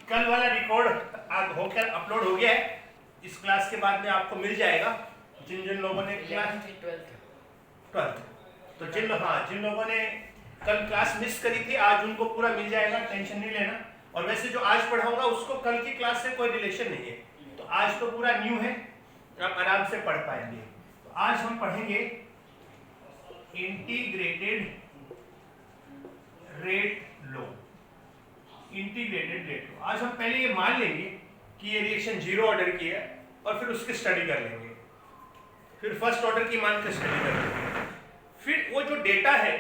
कल वाला रिकॉर्ड आज होकर अपलोड हो गया है, इस क्लास के बाद में आपको मिल जाएगा। जिन जिन लोगों ने क्लास 12th तो जिन लोगों ने कल क्लास मिस करी थी आज उनको पूरा मिल जाएगा, टेंशन नहीं लेना। और वैसे जो आज पढ़ाऊंगा उसको कल की क्लास से कोई रिलेशन नहीं है, तो आज तो पूरा न्यू है, आप आराम से पढ़ पाएंगे। तो आज हम पढ़ेंगे integrated rate law. Integrated rate law आज हम पहले ये मान लेंगे कि ये रिएक्शन जीरो ऑर्डर की है और फिर उसकी स्टडी कर लेंगे, फिर फर्स्ट ऑर्डर की मान कर स्टडी कर लेंगे। फिर वो जो डेटा है,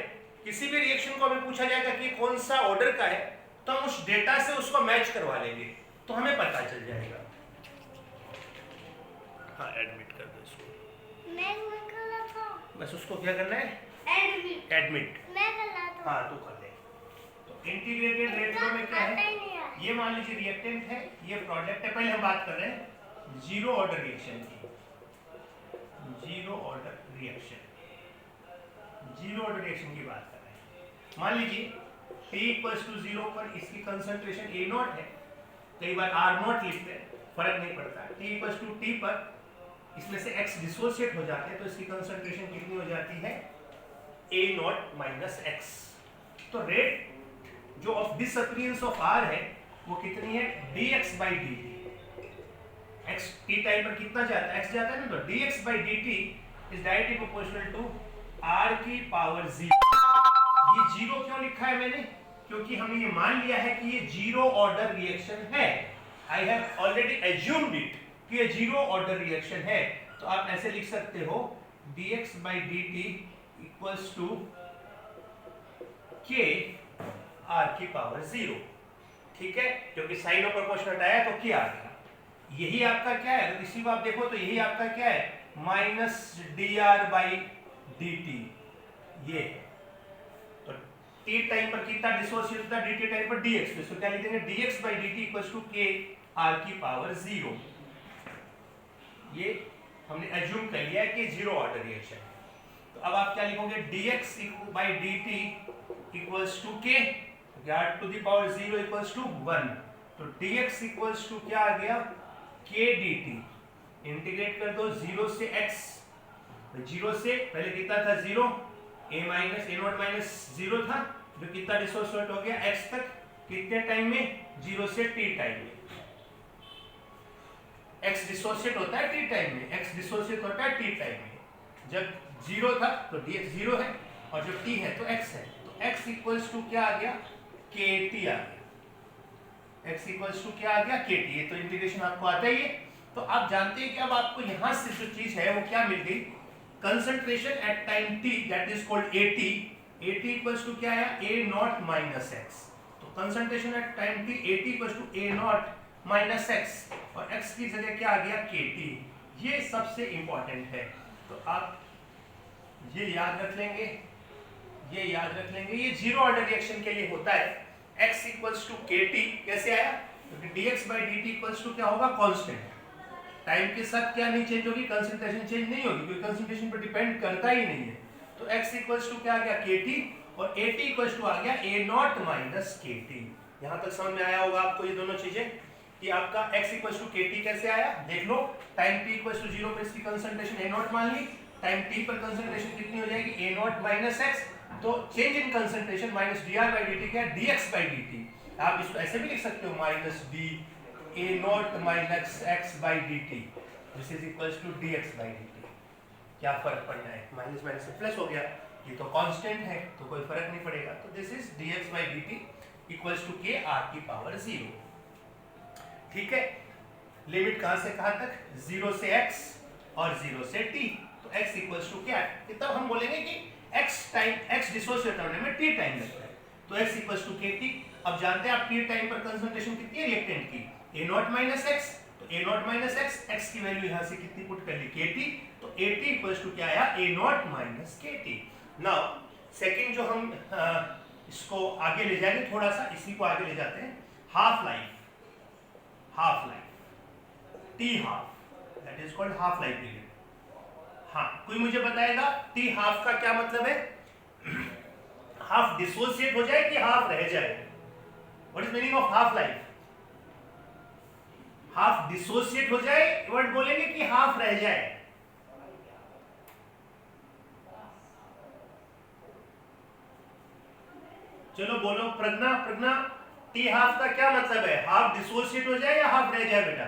किसी भी रिएक्शन को हमें पूछा जाएगा कि कौन सा ऑर्डर का है, तो हम उस डेटा से उसको मैच करवा लेंगे तो हमें पता चल जाएगा। हाँ एडमिट कर दो इसको। मैं कर रहा था। बस उसको क्या करना है? एडमिट। मैं कर रहा था। हाँ तू कर ले। तो इंटीग्रेटेड रेट लॉ में क्या है, ये मान लीजिए रिएक्टेंट है, ये प्रोडक्ट है। पहले हम बात कर रहे हैं जीरो ऑर्डर रिएक्शन की। जीरो ऑर्डर रिएक्शन की बात कर रहे हैं। मान लीजिए t=0 पर इसकी कंसंट्रेशन A0 है, कई बार R0 लिखते हैं, फर्क नहीं पड़ता। t पर इसमें से x डिसोसिएट हो जाते हैं तो इसकी कंसंट्रेशन कितनी हो जाती है? A0 - x। तो रेट जो ऑफ डिसअपीयरेंस ऑफ R है वो कितनी है? dx/dt। x t टाइम पर कितना जाता है? x जाता है ना, तो dx/dt is directly proportional to r⁻0। ये जीरो क्यों लिखा है मैंने? क्योंकि हमने ये मान लिया है कि ये जीरो ऑर्डर रिएक्शन है। I have already assumed it कि ये जीरो ऑर्डर रिएक्शन है। तो आप ऐसे लिख सकते हो dx/dt equals to k r⁻0। ठीक है, क्योंकि साइन ऑफ प्रोपोर्शन हटाया तो क्या आ गया? यही आपका क्या है? तो इसी को आप देखो तो यही आपका क्या है? -dr/dt। ये तो t टाइम पर कितना डिसोसिएट होता है? dt टाइम पर dx। तो इसको क्या लिखेंगे? dx/dt equals to k r⁻0। ये हमने एज्यूम कर लिया है कि जीरो ऑर्डर रिएक्शन है। तो अब आप क्या लिखोगे? dx/dt equals to k r⁻0 equals to 1। तो dx इक्वल्स टू क्या आ गया? k dt। इंटीग्रेट कर दो 0 से x। 0 से पहले कितना था? 0 A0 - 0 था, जो कितना डिसोसिएट हो गया x तक, कितने टाइम में? 0 से t टाइम में। x डिसोसिएट होता है t टाइम में, x डिसोसिएट होता है t टाइम में। जब 0 था तो dx 0 है और जब t है तो x है। तो x इक्वल्स टू क्या आ गया? kt आ गया। x इक्वल्स टू क्या आ गया? kt। ये तो इंटीग्रेशन आपको आता ही है। तो आप जानते हैं कि अब आपको यहां से जो चीज है वो क्या मिल गई? Concentration at time t that is called at। at equals to क्या आया? A0 - x। तो concentration at time t at equals to A0 - x और x की जगह क्या आ गया? kt। ये सबसे इंपॉर्टेंट है, तो आप ये याद रख लेंगे, ये जीरो ऑर्डर रिएक्शन के लिए होता है। x इक्वल्स टू kt कैसे आया? क्योंकि dx/dt इक्वल्स टू क्या होगा? कांस्टेंट। टाइम के साथ क्या नहीं चेंज होगी? कंसंट्रेशन चेंज नहीं होगी, क्योंकि कंसंट्रेशन पर डिपेंड करता ही नहीं है। तो x इक्वल्स टू क्या आ गया? kt और at इक्वल्स टू आ गया A0 - kt। यहां तक समझ में आया होगा आपको ये दोनों चीजें कि आपका x इक्वल्स टू kt कैसे आया? देख लो, टाइम t इक्वल्स टू 0 पर इसकी कंसंट्रेशन A0 मान ली, टाइम t पर कंसंट्रेशन कितनी हो जाएगी? A0 - x। तो चेंज इन कंसंट्रेशन -dr/dt क्या? dx/dt। आप इसको ऐसे भी लिख सकते हो -d A0 - x/dt this is equals to dx/dt। क्या फर्क पड़ना है? माइनस माइनस से प्लस हो गया, ये तो कांस्टेंट है तो कोई फर्क नहीं पड़ेगा। तो this is dx/dt equals to k r⁻0। ठीक है, लिमिट कहां से कहां तक? 0 से x और 0 से t। तो x इक्वल्स टू क्या है? तब हम बोलेंगे कि x डिसोसिएट होने में t टाइम लगता है, तो x इक्वल्स टू kt। अब जानते हैं आप t टाइम पर कंसंट्रेशन कितनी है रिएक्टेंट की? A0 - x। तो A0 - x की वैल्यू यहां से कितनी पुट कर ली? kt। तो at इक्वल्स टू क्या आया? A0 - kt। नाउ सेकंड जो हम इसको आगे ले जाएंगे, थोड़ा सा इसी को आगे ले जाते हैं। Half life t half that is called half life period. हाँ, कोई मुझे बताएगा t हाफ का क्या मतलब है? हाफ डिसोसिएट हो जाए कि हाफ रह जाए? What is meaning of half life? Half dissociate हो जाए, वर्ड बोलेंगे कि हाफ रह जाए? चलो बोलो प्रज्ञा, प्रज्ञा टी हाफ का क्या मतलब है? हाफ डिसोसिएट हो जाए या हाफ रह जाए बेटा?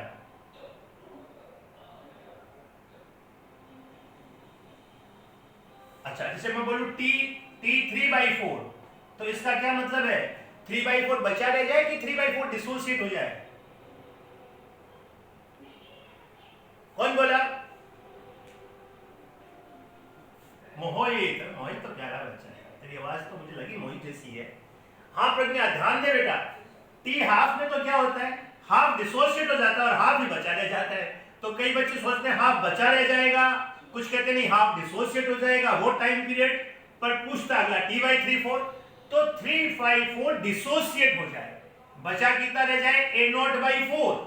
अच्छा, जैसे मैं बोलूं टी टी 3/4, तो इसका क्या मतलब है? 3/4 बचा रह जाए कि 3/4 डिसोसिएट हो जाए? कौन बोला? मोहित, मोहित तो प्यारा बच्चा है, तेरी आवाज तो मुझे लगी मोहित जैसी है। हाँ प्रज्ञा ध्यान दे बेटा, टी हाफ में तो क्या होता है, हाफ डिसोसिएट हो जाता है और हाफ ही बचा रह जाता है। तो कई बच्चे सोचते हैं हाफ बचा रह जाएगा, कुछ कहते नहीं हाफ डिसोसिएट हो जाएगा, वो टाइम पीरियड पर पूछता अगला t/3/4, तो 3/4 डिसोसिएट हो जाए, बचा कितना रह जाए? a0/4।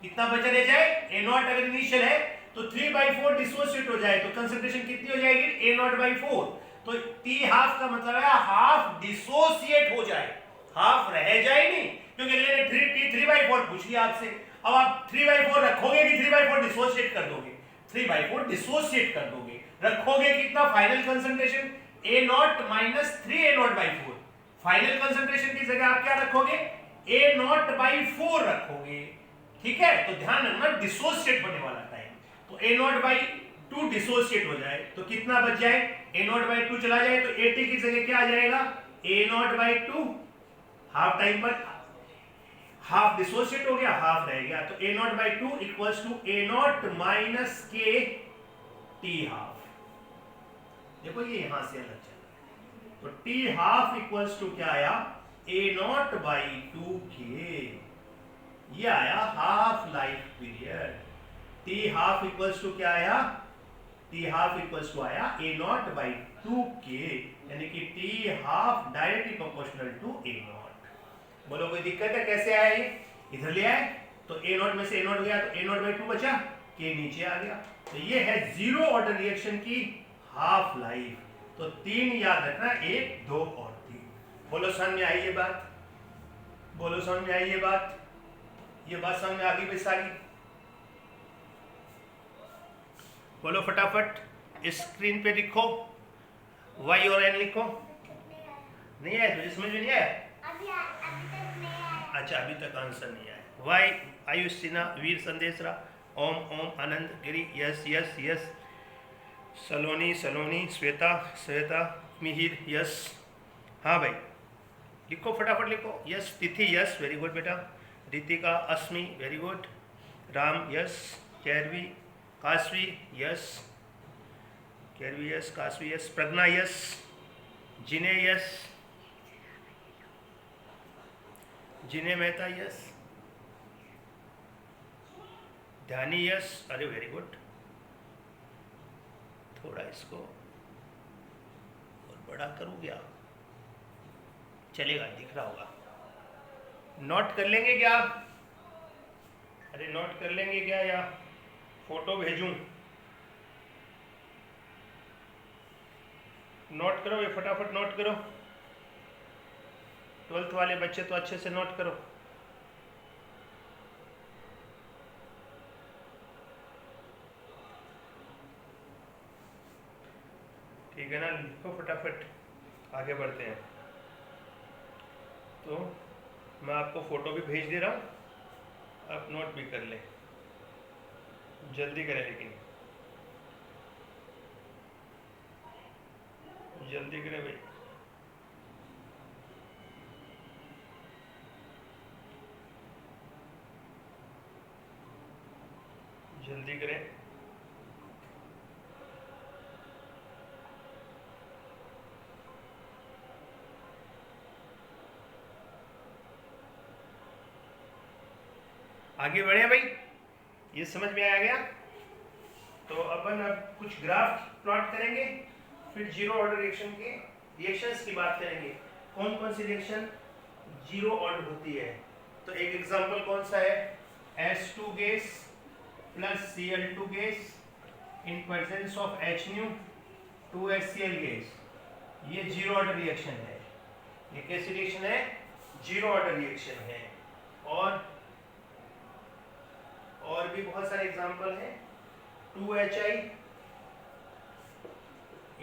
कितना बचा रह जाए? a0 अगर इनिशियल है तो 3/4 डिसोसिएट हो जाए, तो कंसंट्रेशन कितनी हो जाएगी? a0/4। तो टी हाफ का मतलब है हाफ डिसोसिएट हो जाए, हाफ रह जाए नहीं, क्योंकि अगले ने 3/4 पूछ लिया आपसे। अब आप 3/4 रखोगे कि 3/4 डिसोसिएट कर दोगे? 3/4 डिसोसिएट कर दोगे। रखोगे कितना? Final concentration a0 minus 3a0/4। Final concentration की जगह आप क्या रखोगे? a0/4 रखोगे। ठीक है, तो ध्यान रखना डिसोसिएट होने वाला टाइम, तो a0/2 डिसोसिएट हो जाए तो कितना बच जाए? a0/2 चला जाए तो 80 की जगह क्या आ जाएगा? a0/2। हाफ टाइम पर हाफ डिसोसिएट हो गया, हाफ रह गया, तो a0/2 equals to a0 minus k t half. देखो ये यहां से अलग चल रहा है, तो t हाफ इक्वल्स टू क्या आया? a0/2k। ये आया half life period. t half equals to क्या आया? t हाफ इक्वल्स टू आया a0/2k, यानी कि t half directly proportional to a0। बोलो कोई दिक्कत है? कैसे आया ये? इधर ले आए तो a0 में से a0 गया तो a0/2 बचा, k नीचे आ गया। तो ये है जीरो ऑर्डर रिएक्शन की हाफ लाइफ। तो 3 याद रखना, 1 2 और 3। बोलो समझ में आई ये बात? बोलो समझ में आई ये बात? ये बात समझ में आ गई सारी? बोलो फटाफट, स्क्रीन पे लिखो, y और n लिखो। नहीं आया? तुझे समझ में नहीं आया? अभी तक नहीं आया। अच्छा, अभी तक आंसर नहीं आया। वाई आयुष सिन्हा, वीर संदेशरा, Om Om, Anand Giri, yes yes yes, सलोनी सलोनी, श्वेता श्वेता, मिहिर यस। हाँ भाई लिखो, फटाफट लिखो। यस तिथि यस, वेरी गुड बेटा। Ritika, Asmi very good. Ram yes, Kairavi, Kashvi yes, Kairavi yes, Kashvi yes, Pragya yes, Jine yes, Jine Mehta yes, Dhyani yes, अरे वेरी गुड। थोड़ा इसको और बड़ा करूँ क्या? चलेगा, दिख रहा होगा। नोट कर लेंगे क्या? अरे नोट कर लेंगे क्या, या फोटो भेजूं? नोट करो, ये फटाफट नोट करो। 12th वाले बच्चे तो अच्छे से नोट करो। ठीक है ना? लिखो फटाफट, आगे बढ़ते हैं। तो मैं आपको फोटो भी भेज दे रहा हूँ, आप नोट भी कर लें। जल्दी करें, लेकिन जल्दी करें भाई। जल्दी करें। आगे बढ़े भाई, ये समझ में आ गया? तो अपन अब कुछ ग्राफ प्लॉट करेंगे, फिर जीरो ऑर्डर रिएक्शन के रिएक्शंस की बात करेंगे। कौन कौन सी रिएक्शन जीरो ऑर्डर होती है? तो एक एग्जांपल कौन सा है? H2 gas plus Cl2 gas in presence of HNu 2HCl gas, ये जीरो ऑर्डर रिएक्शन है। ये कैसी रिएक्शन है? जीरो ऑर्डर रिएक्शन है। और भी बहुत सारे एग्जांपल हैं। 2HI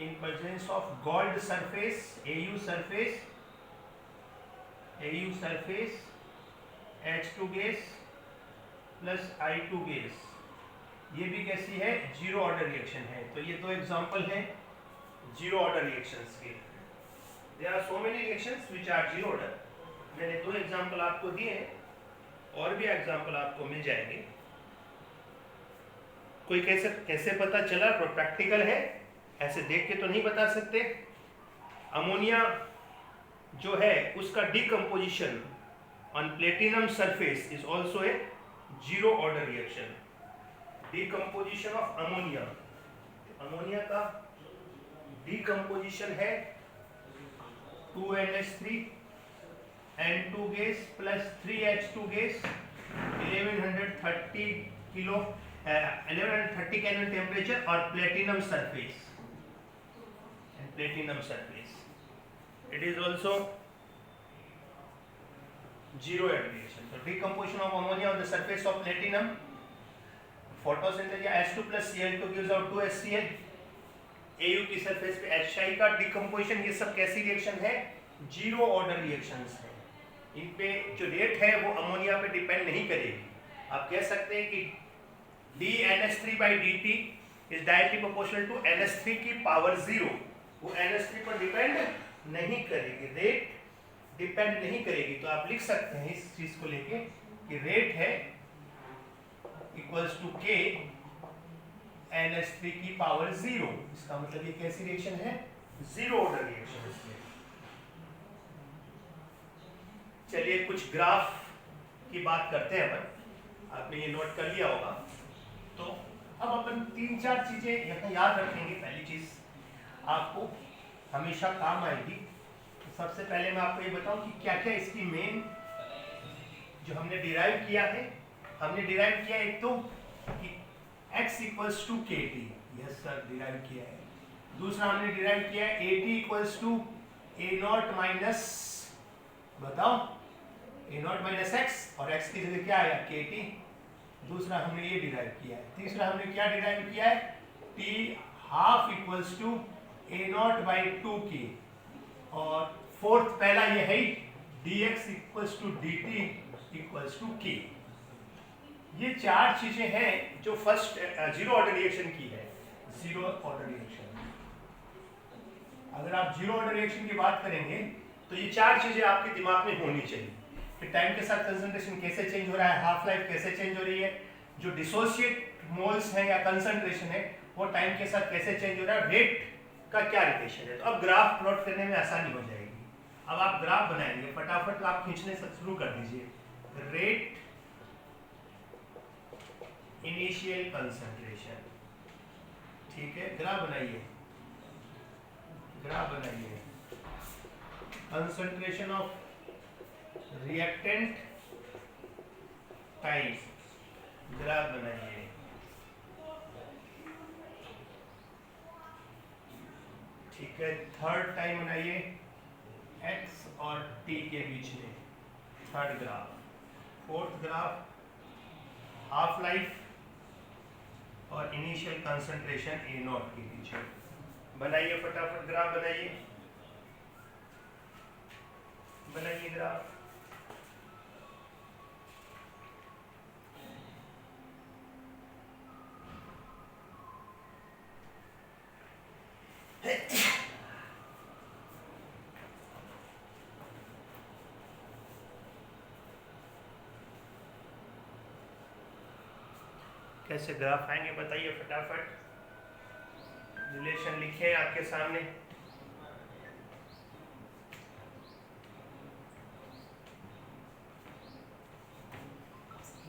in presence of gold surface, AU surface, H2 gas plus I2 gas, ये भी कैसी है, जीरो ऑर्डर रिएक्शन है। तो ये दो एग्जांपल हैं जीरो ऑर्डर रिएक्शंस के। There are so many reactions which are zero order. मैंने दो एग्जांपल आपको दिए हैं, और भी एग्जांपल आपको मिल जाएंगे। कोई कैसे पता चला? तो प्रैक्टिकल है, ऐसे देख के तो नहीं बता सकते। अमोनिया जो है उसका decomposition on platinum surface is also a zero order reaction. Decomposition of ammonia, ammonia का डिकम्पोजिशन है 2NH3 N2 gas plus 3H2 gas 1130 kelvin temperature और platinum surface, and platinum surface. It is also zero reaction. So decomposition of ammonia on the surface of platinum, photosynthesis H2 plus Cl2 gives out 2HCl. AU की surface पे HI का decomposition, ये सब कैसी reaction है? Zero order reactions है। इन पे जो रेट है वो अमोनिया पे डिपेंड नहीं करेगी। आप कह सकते हैं कि dNH3/dt is directly proportional to NH3 की पावर 0। वो NH3 पर डिपेंड नहीं करेगी, रेट डिपेंड नहीं करेगी। तो आप लिख सकते हैं इस चीज को लेके कि रेट है इक्वल्स टू K NH3 की पावर 0। इसका मतलब ये कैसी रिएक्शन है? Zero order reaction. इसमें चलिए कुछ ग्राफ की बात करते हैं अपन। आपने ये नोट कर लिया होगा। तो अब अपन 3-4 चीजें यहाँ याद रखेंगे। पहली चीज आपको हमेशा काम आएगी। तो सबसे पहले मैं आपको ये बताऊं कि क्या क्या इसकी मेन जो हमने डिराइव किया है। हमने डिराइव किया एक तो कि x equals to KT, yes sir derive किया है। दूसरा हमने डिराइव किया है AT equals to A0 minus, बताओ, A0 माइनस x, और x की जगह क्या आया? KT। दूसरा हमने ये डिराइव किया है। तीसरा हमने क्या डिराइव किया है? T half equals to A0/2K। और फोर्थ पहला ये है dx equals to dt equals to K। ये चार चीजें हैं जो फर्स्ट जीरो ऑर्डर रिएक्शन की है। जीरो ऑर्डर रिएक्शन, अगर आप जीरो ऑर्डर रिएक्शन की बात करेंगे तो ये चार चीजें आपके दिमाग में होनी चाहिए कि टाइम के साथ कंसंट्रेशन कैसे चेंज हो रहा है, हाफ लाइफ कैसे चेंज हो रही है, जो डिसोसिएट मोल्स है या कंसंट्रेशन है वो टाइम के साथ कैसे चेंज हो रहा है, रेट का क्या रिलेशन है। तो अब ग्राफ प्लॉट करने में आसानी हो जाएगी। अब आप ग्राफ बनाएंगे, फटाफट आप खींचने से शुरू कर दीजिए। रेट इनिशियल कंसंट्रेशन, ठीक है, ग्राफ बनाइए, ग्राफ बनाइए। Concentration of reactant time, graph बनाइए। ठीक है, थर्ड टाइम बनाइए x और t के बीच में, third graph. Fourth graph half life और इनिशियल कंसंट्रेशन A0 के बीच में। बनाइए फटाफट ग्राफ बनाइए, बनाइए ग्राफ। कैसे ग्राफ आएंगे बताइए फटाफट। रिलेशन लिखे आपके सामने।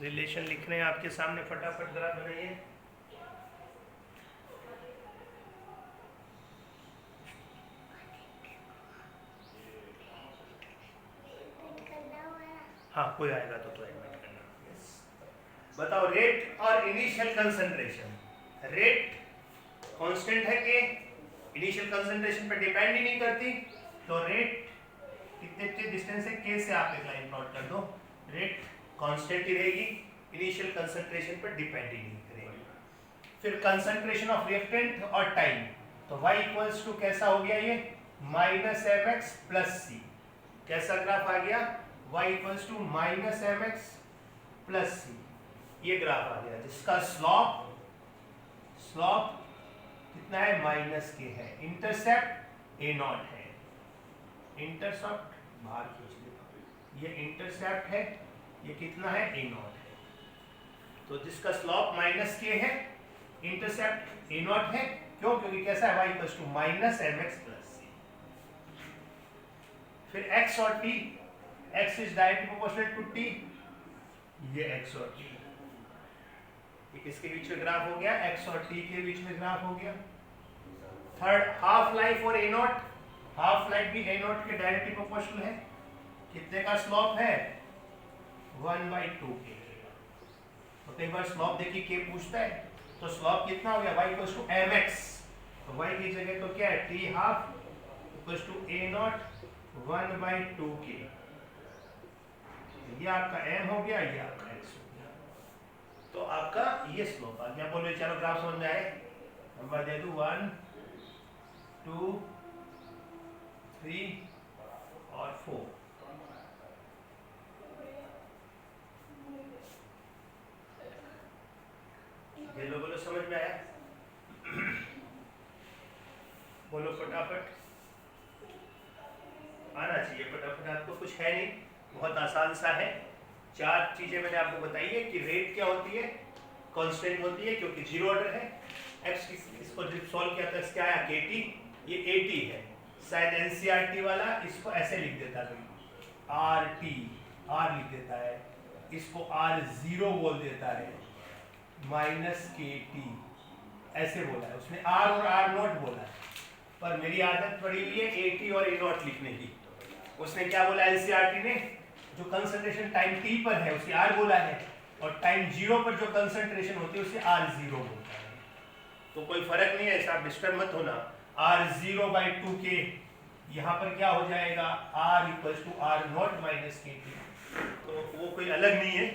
रिलेशन लिख रहे हैं आपके सामने, फटाफट ग्राफ बनाइए। हाँ, कोई आएगा तो एडमिट करना। बताओ, रेट और इनिशियल कंसंट्रेशन। रेट कांस्टेंट है कि इनिशियल कंसंट्रेशन पे डिपेंड ही नहीं करती, तो रेट कितने डिस्टेंस है K से आप एक लाइन प्लॉट कर दो, रेट कांस्टेंट ही रहेगी। इनिशियल कंसंट्रेशन पर डिपेंड ही नहीं करेंगे। फिर कंसंट्रेशन ऑफ रिएक्टेंट और टाइम, तो y इक्वल्स टू कैसा हो गया ये -mx प्लस सी। कैसा ग्राफ आ गया y equals to -mx plus C, ये ग्राफ आ गया जिसका स्लॉप कितना है माइनस के है। इंटरसेप्ट ए नॉट है, इंटरसेप्ट बाहर खींच लेता, ये इंटरसेप्ट है, ये कितना है ए नॉट है। तो जिसका स्लॉप माइनस के है, इंटरसेप्ट ए नॉट है, क्यों? क्योंकि कैसा है y equals to -mx plus C. फिर x और t, x is directly proportional to t, ये x और t, ये किसके बीच में ग्राफ हो गया, x और t के बीच में ग्राफ हो गया। थर्ड हाफ लाइफ और a नॉट, हाफ लाइफ भी a नॉट के डायरेक्टली प्रोपोर्शनल है। कितने का स्लॉप है 1/2 के। तो कई बार स्लॉप देखिए के पूछता है, तो स्लॉप कितना हो गया y इक्वल्स टू mx, तो y की जगह तो क्या है t half equals to a naught 1/2 के। ये आपका m हो गया, ये आपका x हो गया, तो आपका ये स्लोप आ गया। बोलो चलो ग्राफ समझ में आए, नंबर दे दूं 1 2 3 और 4। ये लो, बोलो समझ में आया? बोलो फटाफट, आना चाहिए फटाफट, आपको कुछ है नहीं, बहुत आसान सा है। चार चीजें मैंने आपको बताई है कि रेट क्या होती है, कांस्टेंट होती है क्योंकि जीरो ऑर्डर है। एक्स इसको जब सॉल्व किया था क्या आया KT, ये AT है। शायद NCERT वाला इसको ऐसे लिख देता है, RT R लिख देता है, इसको R0 बोल देता है, -KT ऐसे बोला है उसने, R और R नॉट बोला है, पर मेरी आदत पड़ी हुई है AT और A नॉट लिखने की। उसने क्या बोला NCERT ने, जो कंसंट्रेशन टाइम t पर है उसे R बोला है, और टाइम 0 पर जो कंसंट्रेशन होती है उसे R0 बोलता है। तो कोई फर्क नहीं है, ऐसा आप डिस्टर्ब मत होना। R0/2 के यहाँ पर क्या हो जाएगा, R equals to R naught minus KT, तो वो कोई अलग नहीं है,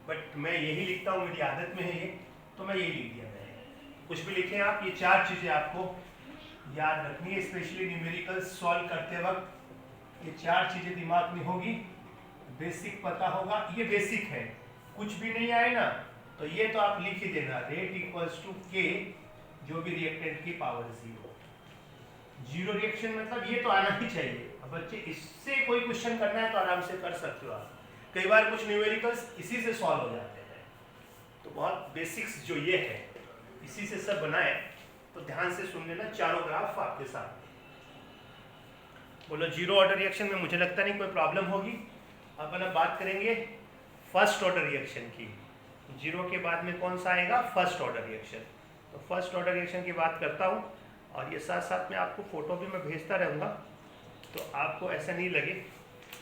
बट मैं यही लिखता हूँ, मेरी आदत में है ये, तो मैं यही लिख दिया मैंने। कुछ भी लिखें आप, ये चार चीज़ें आपको याद रखनी है, स्पेशली न्यूमेरिकल्स सॉल्व करते वक्त ये चार चीज़ें दिमाग में होगी। बेसिक पता होगा, ये बेसिक है, कुछ भी नहीं आए ना तो ये तो आप लिख ही देना, रेट इक्वल्स टू K जो भी रिएक्टेंट की पावर 0 रिएक्शन, मतलब ये तो आना ही चाहिए। अब बच्चे इससे कोई क्वेश्चन करना है तो आराम से कर सकते हो आप, कई बार कुछ न्यूमेरिकल्स इसी से सॉल्व हो जाते हैं, तो बहुत बेसिक्स जो ये है इसी से सब बनाए, तो ध्यान से सुन लेना चारों ग्राफ आपके साथ। बोलो जीरो ऑर्डर रिएक्शन में मुझे लगता नहीं कोई प्रॉब्लम होगी। अपन अब बात करेंगे फर्स्ट ऑर्डर रिएक्शन की। जीरो के बाद में कौन सा आएगा, फर्स्ट ऑर्डर रिएक्शन। तो फर्स्ट ऑर्डर रिएक्शन की बात करता हूँ, और ये साथ साथ में आपको फोटो भी मैं भेजता रहूँगा, तो आपको ऐसा नहीं लगे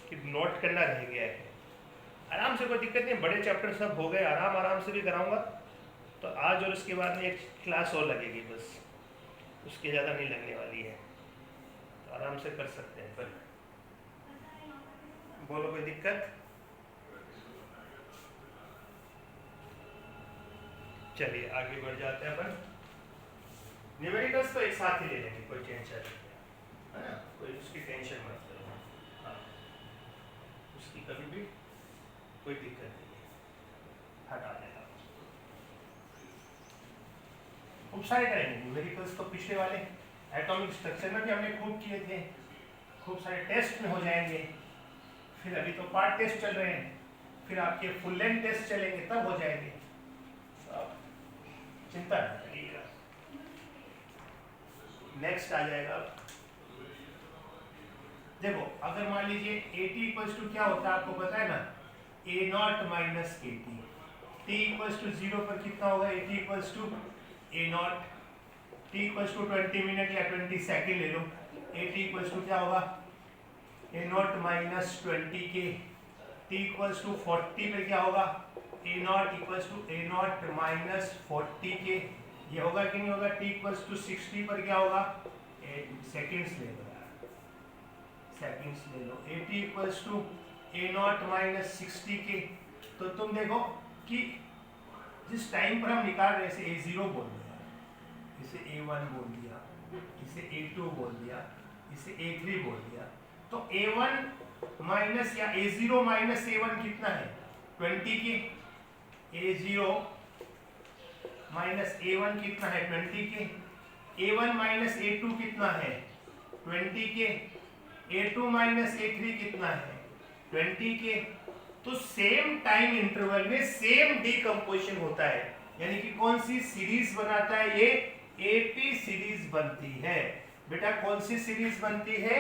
कि नोट करना रह गया है। आराम से, कोई दिक्कत नहीं, बड़े चैप्टर सब हो गए, आराम से भी कराऊँगा। तो आज और उसके बाद में एक क्लास और लगेगी बस, उसकी ज़्यादा नहीं लगने वाली है, तो आराम से कर सकते हैं। पर बोलो कोई दिक्कत? चलिए आगे बढ़ जाते हैं अपन। न्यूमेरिकल्स तो एक साथ ही ले लेंगे, कोई टेंशन नहीं है ना, कोई उसकी टेंशन मत लो। हाँ, उसकी कभी भी कोई दिक्कत नहीं है, हटा देना। खूब सारे करेंगे न्यूमेरिकल्स, तो पिछले वाले एटॉमिक स्ट्रक्चर में भी हमने खूब किए थे, खूब सारे टेस्ट में हो जाएंगे। फिर अभी तो पार्ट टेस्ट चल रहे हैं, फिर आपके फुल लेंथ टेस्ट चलेंगे, तब हो जाएंगे। चिंता नहीं करिएगा, नेक्स्ट आ जाएगा। देखो अगर मान लीजिए AT इक्वल्स टू क्या होता है आपको पता है ना, A naught minus KT। T equals to 0 पर कितना होगा, AT equals to A naught, T equals to 20 minute या 20 सेकेंड ले लो, AT इक्वल्स टू क्या होगा, A नॉट माइनस 20 के। T इक्वल्स टू 40 पे क्या होगा, A naught equals to A naught minus 40 के। ये होगा कि नहीं होगा? T इक्वल्स टू 60 पर क्या होगा, सेकेंड्स ले लो यार, सेकेंड्स ले लो। AT equals to A naught minus 60 के। तो तुम देखो कि जिस टाइम पर हम निकाल रहे हैं, इसे A0 बोल दिया, इसे A1 बोल दिया, इसे A2 बोल दिया, इसे A3 बोल दिया, तो A1 माइनस या A0 माइनस A1 कितना है 20 के, A0 माइनस A1 कितना है 20 के, A1 माइनस A2 कितना है 20 के, A2 माइनस A3 कितना है 20 के। तो सेम टाइम इंटरवल में सेम डीकंपोजिशन होता है, यानी कि कौन सी सीरीज बनाता है ये, एपी सीरीज बनती है। बेटा कौन सी सीरीज बनती है,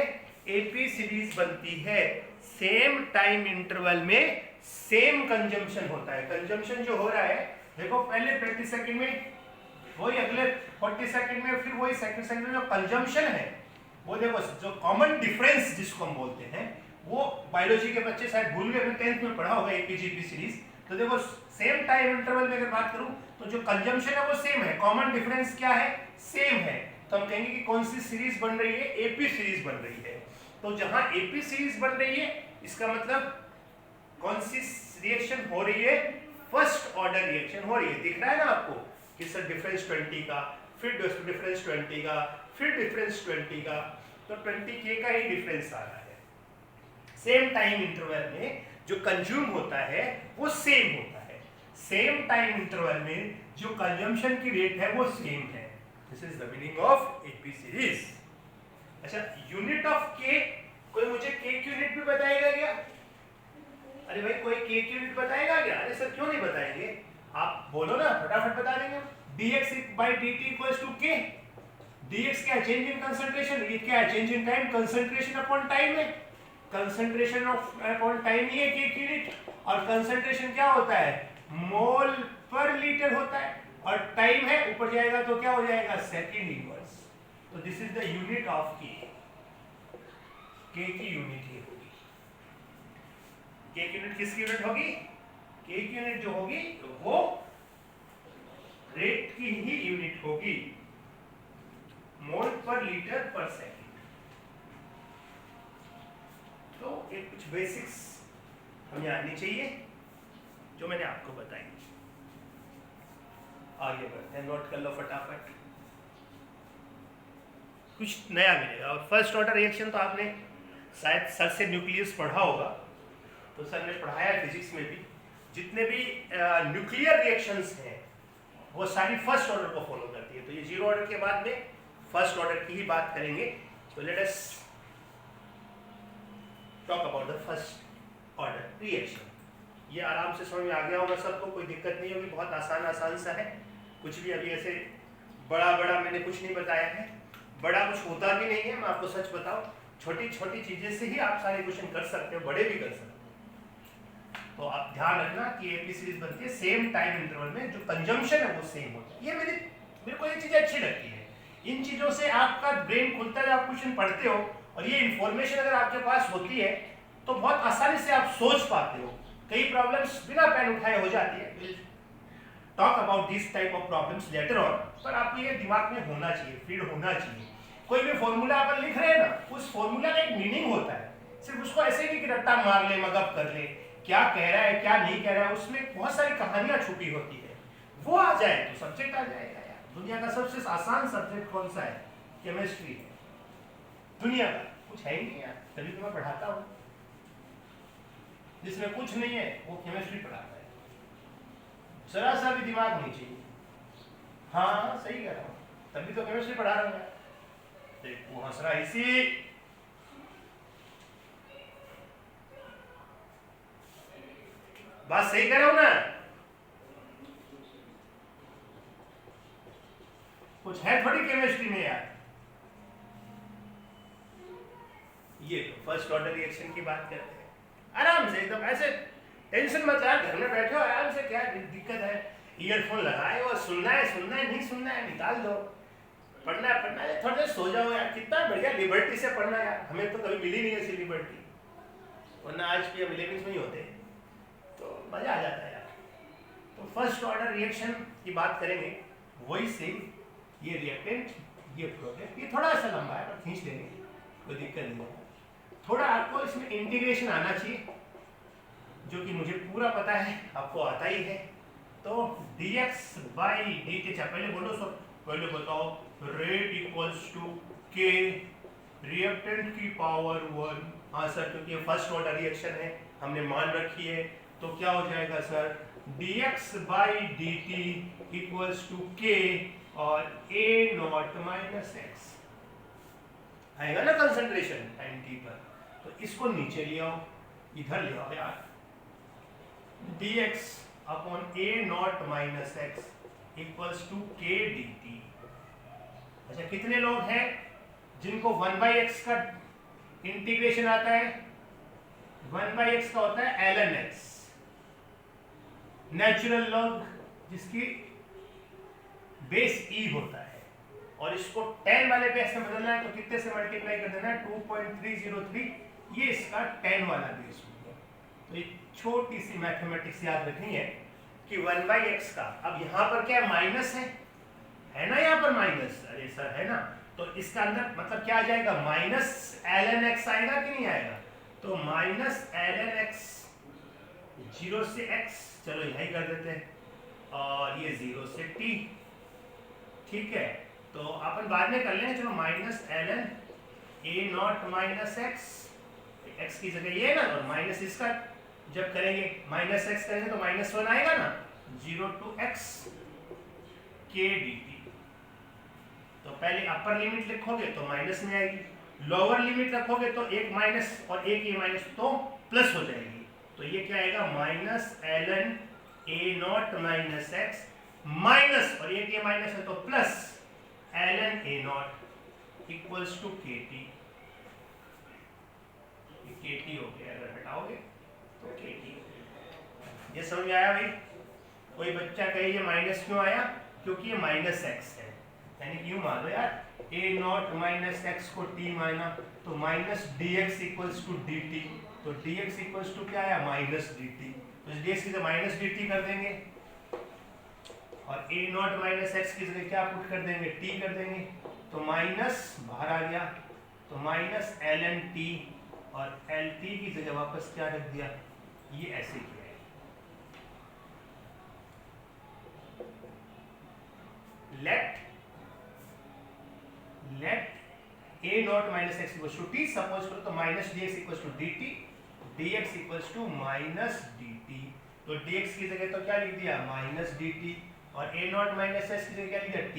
एपी सीरीज बनती है। सेम टाइम इंटरवल में सेम कंजम्पशन होता है। कंजम्पशन जो हो रहा है देखो, पहले 20 सेकंड में, वही अगले 40 सेकंड में, फिर वही सेकंड में जो कंजम्पशन है वो देखो, जो कॉमन डिफरेंस जिसको हम बोलते हैं, वो बायोलॉजी के बच्चे शायद भूल गए, 10th में पढ़ा होगा एपीजीपी सीरीज। तो देखो सेम टाइम इंटरवल में अगर बात करूं तो जो कंजम्पशन है वो सेम है, कॉमन डिफरेंस क्या है, सेम है। तो हम कहेंगे कि कौन सी सीरीज बन रही है, एपी सीरीज बन रही है। तो जहां एपी सीरीज बन रही है इसका मतलब कौन सी रिएक्शन हो रही है, फर्स्ट ऑर्डर रिएक्शन हो रही है। दिख रहा है ना आपको कि सर डिफरेंस 20 का, फिर डिफरेंस 20 का, फिर डिफरेंस 20 का, तो 20k का ही डिफरेंस आ रहा है। सेम टाइम इंटरवल में जो कंज्यूम होता है वो सेम होता है, सेम टाइम इंटरवल में जो कंजम्पशन की रेट है वो सेम है। This is the meaning of AP series. अच्छा, यूनिट ऑफ के, कोई मुझे के की यूनिट भी बताएगा क्या? अरे भाई कोई के की यूनिट बताएगा क्या? अरे सर क्यों नहीं बताएंगे, आप बोलो ना, फटाफट बता देंगे। dx by dt equals to k। dx क्या है, चेंज इन कंसंट्रेशन, ये क्या है, change in time, concentration upon time है, कंसंट्रेशन ऑफ अपॉन टाइम ही है के की यूनिट। और कंसंट्रेशन क्या होता है, मोल पर लीटर होता है, और टाइम है ऊपर जाएगा तो क्या हो जाएगा, सेकंड इनवर्स। तो this is the unit of के की यूनिट ये होगी। के की यूनिट किसकी यूनिट होगी, के की यूनिट जो होगी वो रेट की ही यूनिट होगी, मोल पर लीटर पर सेकंड। तो ये कुछ बेसिक्स हमें आनी चाहिए जो मैंने आपको बताई। आगे बढ़ते हैं, नोट कर लो फटाफट, कुछ नया मिलेगा। और फर्स्ट ऑर्डर रिएक्शन तो आपने शायद सर से न्यूक्लियस पढ़ा होगा, तो सर ने पढ़ाया फिजिक्स में भी, जितने भी न्यूक्लियर रिएक्शंस हैं वो सारी फर्स्ट ऑर्डर को फॉलो करती है। तो ये जीरो ऑर्डर के बाद में फर्स्ट ऑर्डर की ही बात करेंगे। तो let us talk about the first order reaction. ये आराम से समझ में आ गया होगा सबको, कोई दिक्कत नहीं होगी, बहुत आसान सा है। कुछ भी अभी ऐसे बड़ा मैंने कुछ नहीं बताया है, बड़ा कुछ होता भी नहीं है, मैं आपको सच बताऊं, छोटी छोटी चीजें से ही आप सारे क्वेश्चन कर सकते हो, बड़े भी कर सकते हो। तो आप ध्यान रखना कि एपी सीरीज बनती है सेम टाइम इंटरवल में, जो कंजम्पशन है वो सेम होता है। ये मेरे को ये चीजें अच्छी लगती है, इन चीजों से आपका ब्रेन खुलता है, आप क्वेश्चन पढ़ते हो और ये इंफॉर्मेशन अगर आपके पास होती है तो बहुत आसानी से आप सोच पाते हो। कई प्रॉब्लम्स बिना पेन उठाए हो जाती है, talk about this type of problems later on, पर आपको ये दिमाग में होना चाहिए, फीड होना चाहिए। कोई भी फॉर्मूला अपन लिख रहे हैं ना, उस फॉर्मूला का एक मीनिंग होता है, सिर्फ उसको ऐसे नहीं कि रट्टा मार ले, मगअप कर ले, क्या कह रहा है क्या नहीं कह रहा है, उसमें बहुत सारी कहानियां छुपी होती है। वो आ जाए तो सब्जेक्ट आ जाएगा यार। दुनिया का सबसे आसान सब्जेक्ट कौन सा है, केमिस्ट्री है। दुनिया का कुछ है ही नहीं यार, तभी तो मैं पढ़ाता हूँ। जिसमें कुछ नहीं है वो केमिस्ट्री पढ़ाता है, जरा सा भी दिमाग नहीं चाहिए। हाँ सही कह रहा हूँ, तभी तो केमिस्ट्री पढ़ा रहा हूँ। देख वो हंस रहा है, इसी बात सही कह रहा हूं ना, कुछ है थोड़ी केमिस्ट्री में यार। ये तो फर्स्ट ऑर्डर रिएक्शन की बात करते हैं, आराम से एकदम, ऐसे टेंशन मत यार, घर में बैठे हो आराम से, क्या दिक्कत है, ईयरफोन लगाए और सुनना है नहीं सुनना है निकाल दो, पढ़ना है थोड़ा देर सो जाओ यार। कितना बढ़िया लिबर्टी से पढ़ना यार, हमें तो कभी मिली नहीं ऐसी लिबर्टी, वरना आज भी हम 11th में ही होते, तो मजा आ जाता है यार। तो फर्स्ट ऑर्डर रिएक्शन की बात करेंगे, वही सेम, ये रिएक्टेंट ये प्रोडक्ट, ये थोड़ा सा लंबा है पर खींच लेंगे, कोई दिक्कत नहीं है। थोड़ा आपको इसमें इंटीग्रेशन आना चाहिए, जो कि मुझे पूरा पता है, आपको आता ही है। तो dx बाई dt, पहले बोलो सब, पहले बताओ rate equals to k reactant की पावर 1। हाँ सर, क्योंकि ये फर्स्ट ऑर्डर रिएक्शन है, हमने मान रखी है, तो क्या हो जाएगा sir, dx by dt equals to k और a नॉट माइनस एक्स आएगा ना कंसंट्रेशन टाइम t पर। तो इसको नीचे ले आओ, इधर ले आओ यार, dx upon a naught minus x equals to k dt। अच्छा, कितने लोग हैं जिनको 1/x का इंटीग्रेशन आता है? 1/x का होता है ln x, नेचुरल लॉग जिसकी बेस e होता है, और इसको 10 वाले बेस में बदलना है तो कितने से मल्टीप्लाई कर देना है? 2.303, ये इसका 10 वाला बेस होगा। तो ये छोटी सी मैथमेटिक्स याद रखनी है कि 1/x का, अब यहाँ पर क्या माइनस है ना, यहाँ पर माइनस, अरे सर है ना, तो इसका अंदर मतलब क्या आ जाएगा? माइनस ln x आएगा कि नहीं आएगा? तो माइनस ln x 0 से x, चलो यही कर देते हैं, और ये 0 से t, ठीक है। तो अपन बाद में कर लेंगे, चलो minus ln a naught minus x, x की जगह ये ना, और माइनस इसका जब करेंगे माइनस x करेंगे तो -1 आएगा ना, 0 to x k dt। तो पहले अपर लिमिट लिखोगे तो माइनस में आएगी, लोअर लिमिट रखोगे तो एक माइनस और एक ये माइनस तो प्लस हो जाएगी। तो ये क्या आएगा? Minus ln a naught minus x minus, और एक ये माइनस है तो plus ln a naught equals to kt। ये kt हो गया, अगर हटाओगे तो kt। ये समझ में आया भाई? कोई बच्चा कहे ये माइनस क्यों आया? क्योंकि ये माइनस एक्स है, यानी कि यूं मान लो यार, a नॉट माइनस एक्स को t माना तो minus dx equals to dt, तो dx इक्वल्स टू क्या आया? Minus dt। तो इस dx की जगह माइनस dt कर देंगे, और a नॉट माइनस एक्स की जगह क्या पुट कर देंगे? t कर देंगे, तो माइनस बाहर आ गया, तो माइनस ln t, और lt की जगह वापस क्या रख दिया? ये ऐसे किया है, let a naught minus x equals to t, suppose करो तो minus dx equals to dt, dx equals to minus dt। तो dx की जगह तो क्या लिख दिया? माइनस dt, और a नॉट माइनस एक्स की जगह क्या लिख दिया? t।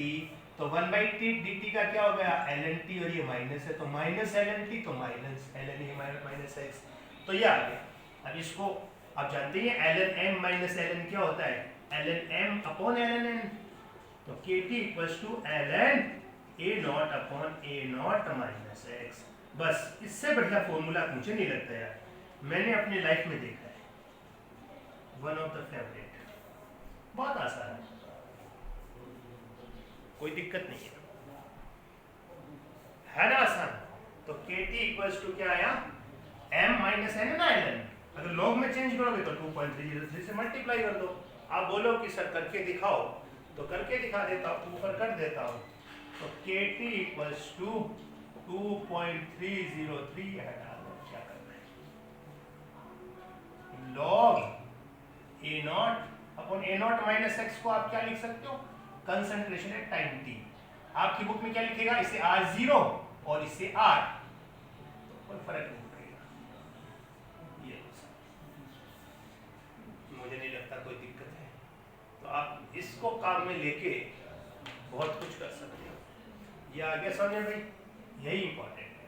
तो 1/t dt का क्या हो गया? ln t, और ये माइनस है तो माइनस ln t, तो minus ln a minus x, तो ये आ गया। अब इसको आप जानते हैं ln m माइनस ln क्या होता है? ln m upon ln n, तो kt equals to ln a naught upon a naught minus x. बस इससे बढ़िया फॉर्मूला मुझे नहीं लगता यार, मैंने अपनी लाइफ में देखा है, वन ऑफ द फेवरेट, बहुत आसान है, कोई दिक्कत नहीं है ना आसान। तो kt इक्वल्स टू क्या आया? m माइनस n है ना ln, अगर लॉग में चेंज करोगे तो 2.303 से मल्टीप्लाई कर दो। आप बोलो कि सर करके दिखाओ, तो करके दिखा देता हूँ, ऊपर कर देता हूँ। तो kt इक्वल्स टू 2.303, हटा दो, क्या करना है? Log a naught upon a naught minus x को आप क्या लिख सकते हो? Concentration at time t। आपकी बुक में क्या लिखेगा? इसे r0 और इसे r, कोई फर्क नहीं पड़ेगा। ये मुझे नहीं लगता कोई दिक्कत है, तो आप इसको काम में लेके बहुत कुछ कर सकते हो। ये आगे समझे भाई? यही इंपॉर्टेंट है,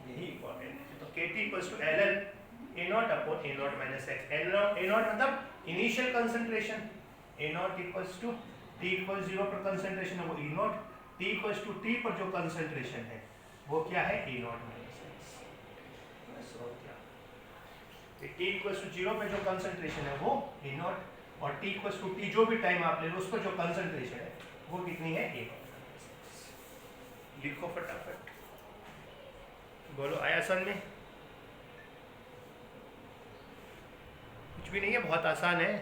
यही इंपॉर्टेंट है। तो kt equals to ln a naught upon a naught minus x. a naught मतलब initial concentration, a naught equals to t equals 0 पर कंसंट्रेशन है वो e naught, t equals to t पर जो कंसंट्रेशन है वो क्या है? a naught minus x. बस और क्या, t इक्वल्स टू 0 पे जो कंसंट्रेशन है वो a नॉट, और t इक्वल्स टू t जो भी टाइम आप ले लो उस पर जो कंसंट्रेशन है वो कितनी है? a not. लिखो फटाफट, बोलो आया समझ में? कुछ भी नहीं है, बहुत आसान है।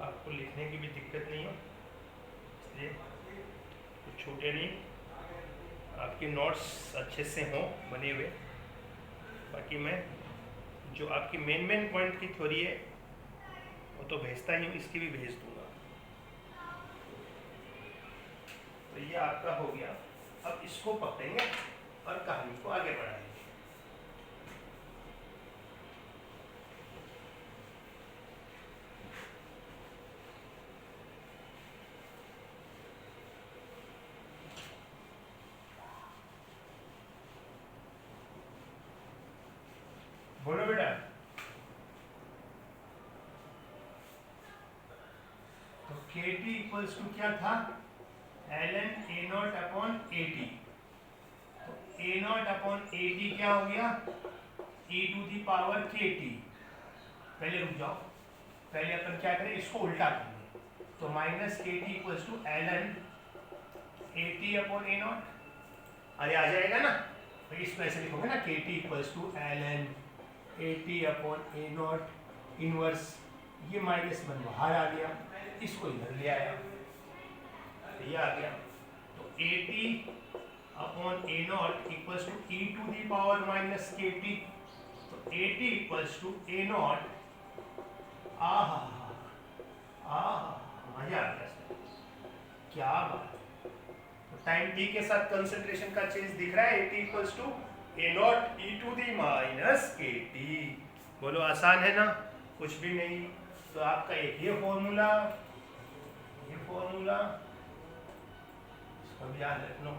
आपको लिखने की भी दिक्कत नहीं हो, इसलिए कुछ छूटे नहीं, आपके नोट्स अच्छे से हों बने हुए। बाकी मैं जो आपकी मेन पॉइंट की थ्योरी है वो तो भेजता ही हूँ, इसकी भी भेज दूंगा। तो ये आपका हो गया। अब इसको पकड़ेंगे और कहानी को आगे बढ़ाएंगे। बोलो बेटा। तो के टी इक्वल्स टू क्या था, L N A naught upon A T. तो A naught upon A T क्या हो गया, e to the power K T. पहले रुक जाओ, पहले अपन क्या करें, इसको उल्टा करेंगे। तो minus k T equals to L N a t upon A naught. अरे आ जाएगा ना, तो इसको ऐसे लिखोगे ना, k T equals to L N a t upon A naught inverse. ये माइनस वन बाहर आ गया, इसको इधर ले आया, तो ये आ गया। तो a t upon A naught equals to e to the power minus k t. तो a t equals to a naught, मजा आ गया, क्या बात है। तो टाइम टी के साथ कंसंट्रेशन का चेंज दिख रहा है, a t equals to a naught e to the minus k t. बोलो आसान है ना, कुछ भी नहीं। तो आपका एक ये फॉर्मूला, इसको भी याद रख लो।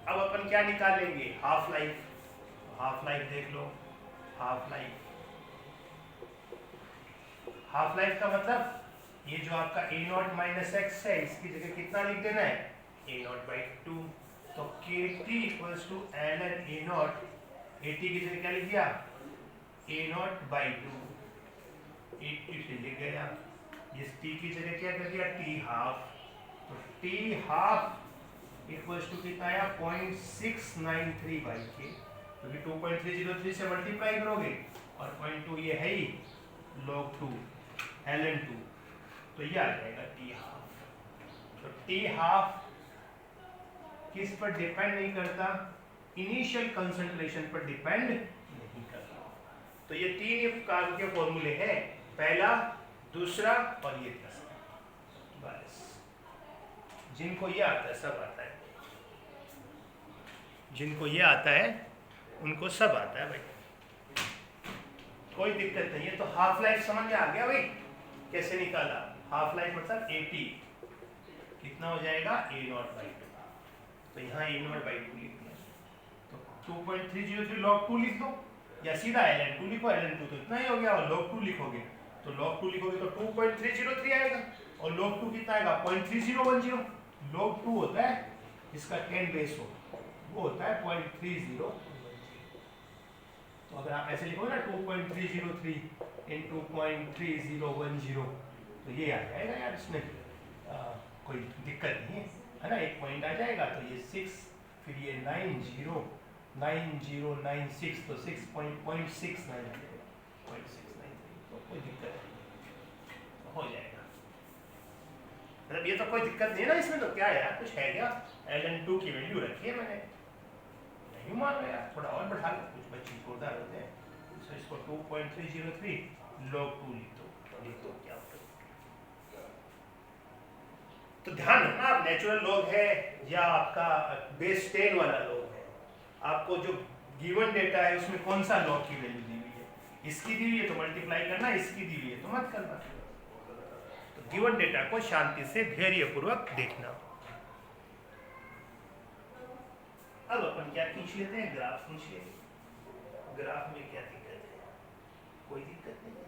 अब अपन क्या निकालेंगे, हाफ लाइफ। हाफ लाइफ देख लो, हाफ लाइफ का मतलब ये जो आपका ए नॉट माइनस एक्स है, इसकी जगह कितना लिख देना है, ए नॉट बाई टू। तो K T equals to L N A naught, A T की जगह क्या लिख दिया, A naught by two, A T से लिख गया। इस टी की जगह क्या कर दिया, टी हाफ। तो टी हाफ इक्वल्स टू कितना आया, 0.693 बाई के, क्योंकि 2.303 से मल्टीप्लाई करोगे और 0.2 ये है ही log 2 ln 2, तो ये आ जाएगा टी हाफ। तो टी हाफ किस पर डिपेंड नहीं करता, इनिशियल कंसंट्रेशन पर डिपेंड नहीं करता। तो ये तीन काम के फॉर्मूले हैं, पहला, दूसरा और ये तीसरा। बस जिनको ये आता है सब आता है, जिनको ये आता है उनको सब आता है भाई, कोई दिक्कत नहीं है। तो हाफ लाइफ समझ में आ गया भाई, कैसे निकाला। हाफ लाइफ मतलब ए टी कितना हो जाएगा, ए नॉट बाई टू। तो यहाँ ए नॉट बाई टू लिख दिया, तो 2.303 log 2 लिख दो, या सीधा ln 2 लिखो, ln 2 तो इतना ही हो गया, और log 2 लिखोगे तो log 2 लिखोगे तो 2.303 आएगा, और log 2 कितना आएगा, 0.3010। log 2 होता है इसका 10 बेस हो, वो होता है 0.30। तो अगर आप ऐसे लिखोगे ना 2.303 इन 2.3010, तो ये आ जाएगा यार, इसमें कोई दिक्कत नहीं है ना, एक पॉइंट आ जाएगा। तो ये 6, फिर ये 9096, तो 6.69 आ जाएगा, 0.693, तो कोई दिक्कत नहीं, तो हो जाएगा। मतलब ये तो कोई दिक्कत नहीं है ना इसमें, तो क्या है यार, कुछ है क्या, ln 2 की वैल्यू रखी है मैंने, नहीं मान लो यार, थोड़ा और बढ़ा लो, कुछ बच्चे जोरदार होते हैं। तो इसको 2.303 log 2 लिख दो क्या होता है। तो ध्यान रखना, आप नेचुरल लॉग है या आपका बेस 10 वाला लॉग है, आपको जो गिवन डेटा है उसमें कौन सा लॉग की वैल्यू दी हुई है, इसकी दी हुई है तो मल्टीप्लाई करना, इसकी दी हुई है तो मत करना। तो गिवन डेटा को शांति से धैर्यपूर्वक देखना। अब अपन क्या खींच लेते हैं, ग्राफ खींच लेंगे। ग्राफ में क्या दिक्कत है, कोई दिक्कत नहीं है।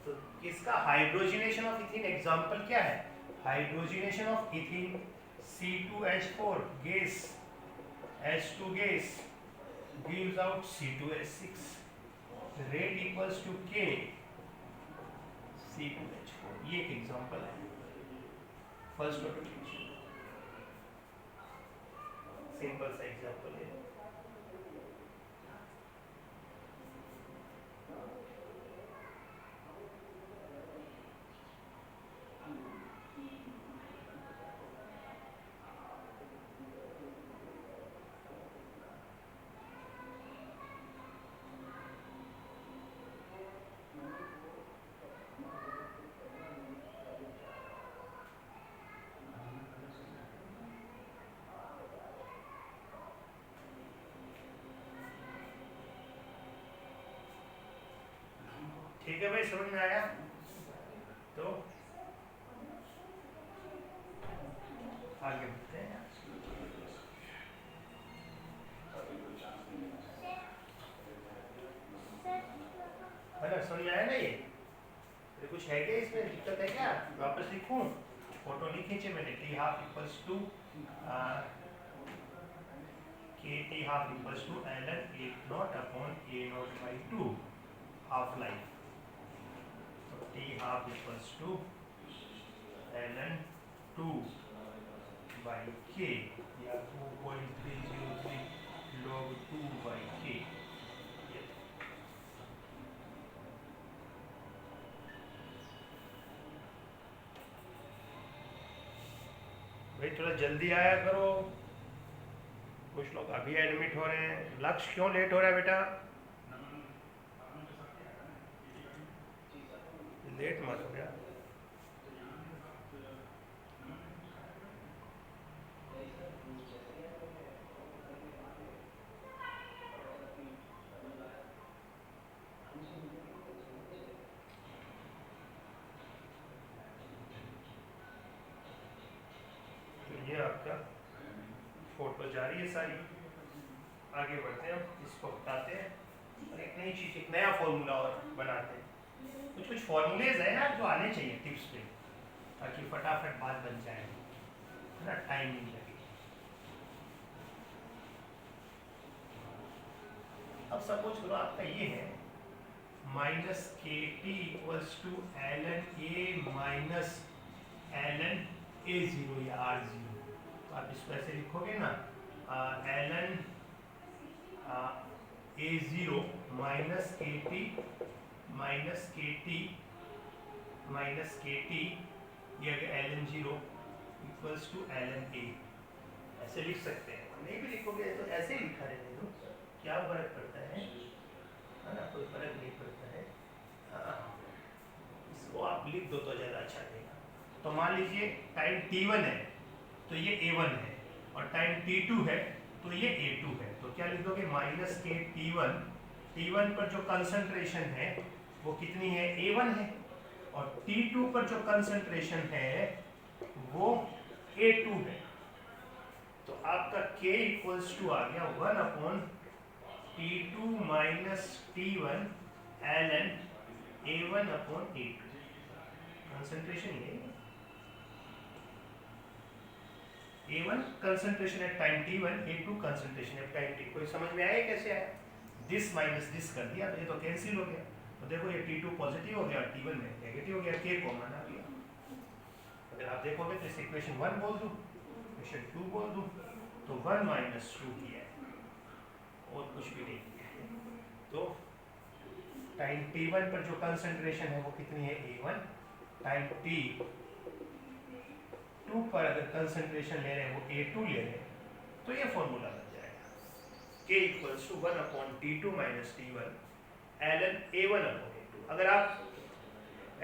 तो इसका हाइड्रोजनेशन ऑफ इथीन एग्जांपल क्या है, hydrogenation of ethene C2H4 gas H2 gas gives out C2H6, rate equals to K C2H4, ये एक एग्जांपल है, फर्स्ट ऑर्डर सिंपल सा एग्जांपल है। है भाई, समझ में आया? तो आगे बढ़ते हैं। समझ में आया ना? ये कुछ है क्या इसमें, दिक्कत है क्या? वापस लिखूं? फोटो नहीं खींचे मैंने। T half equals to K T half equals to L N A naught upon A naught by two half life. तो T half equals to L N two by K या 2.303 log 2 बाई के। भाई थोड़ा जल्दी आया करो, कुछ लोग अभी एडमिट हो रहे हैं। लक्ष्य क्यों लेट हो रहा है बेटा? लेट मत हो गया। तो ये आपका फोटो जारी है सारी। आगे बढ़ते हैं, इसको बताते हैं और एक नई चीज, एक नया फॉर्मूला और बनाते हैं। कुछ फॉर्मूलेज है ना जो आने चाहिए टिप्स पे, ताकि फटाफट बात बन जाए, है ना, टाइम नहीं लगे। अब सपोज करो आपका ये है minus k T equals to L N a minus l N a zero या आर जीरो। तो आप इसको ऐसे लिखोगे ना, l N a zero minus k t minus k t minus k t, ये l n zero equals to L N a. ऐसे लिख सकते हैं। नहीं भी लिखोगे तो ऐसे ही लिखा रहने दो, क्या फर्क पड़ता है ना? कोई फर्क नहीं पड़ता है। हाँ, इसको आप लिख दो तो ज़्यादा अच्छा रहेगा। तो मान लीजिए टाइम t1 है तो ये a1 है, और टाइम t2 है तो ये a2 है। तो क्या लिख दोगे? माइनस के t1 पर जो कंसंट्रेशन है वो कितनी है? a1 है, और t2 पर जो कंसंट्रेशन है वो a2 है। तो आपका k इक्वल्स टू आ गया 1 upon t2 minus t1 ln a1 upon a2। Concentration ये a1 concentration at time t1, a2 concentration at time t। कोई समझ में आया कैसे आया? दिस माइनस दिस कर दिया तो ये तो कैंसिल हो गया। तो देखो ये t2 पॉजिटिव हो गया और t1 में नेगेटिव हो गया, k कॉमन आ गया। अगर आप देखोगे तो इस इक्वेशन 1 बोल दूं, इक्वेशन 2 बोल दूं, तो 1 माइनस 2 किया है और कुछ भी नहीं किया है। तो टाइम t1 पर जो कंसंट्रेशन है वो कितनी है? a1। टाइम t2 पर अगर कंसंट्रेशन ले रहे हैं वो a2 ले रहे हैं, तो ये फॉर्मूला बन जाएगा k equals to 1 upon t2 minus t1 ln a1 upon a2। अगर आप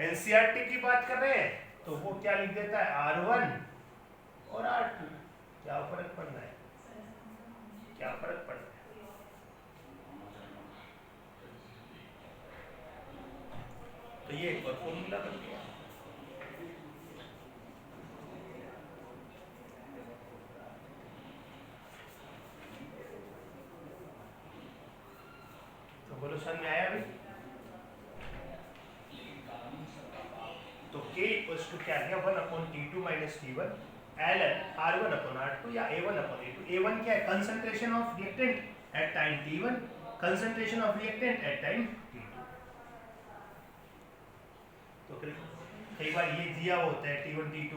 एनसीईआरटी की बात कर रहे हैं तो वो क्या लिख देता है? r1 और r2। क्या फर्क पड़ना है? क्या फर्क पड़ना है? तो ये एक और फॉर्मूला बन गया। तो बोलो समझ में आया अभी? तो k इक्वल्स टू क्या गया? 1 upon t2 minus t1 ln r1 upon r2 या a1 अपॉन a2। a1 क्या है? Concentration of reactant eight time t1, concentration of reactant at time t2। तो कई बार ये दिया होता है t1 t2,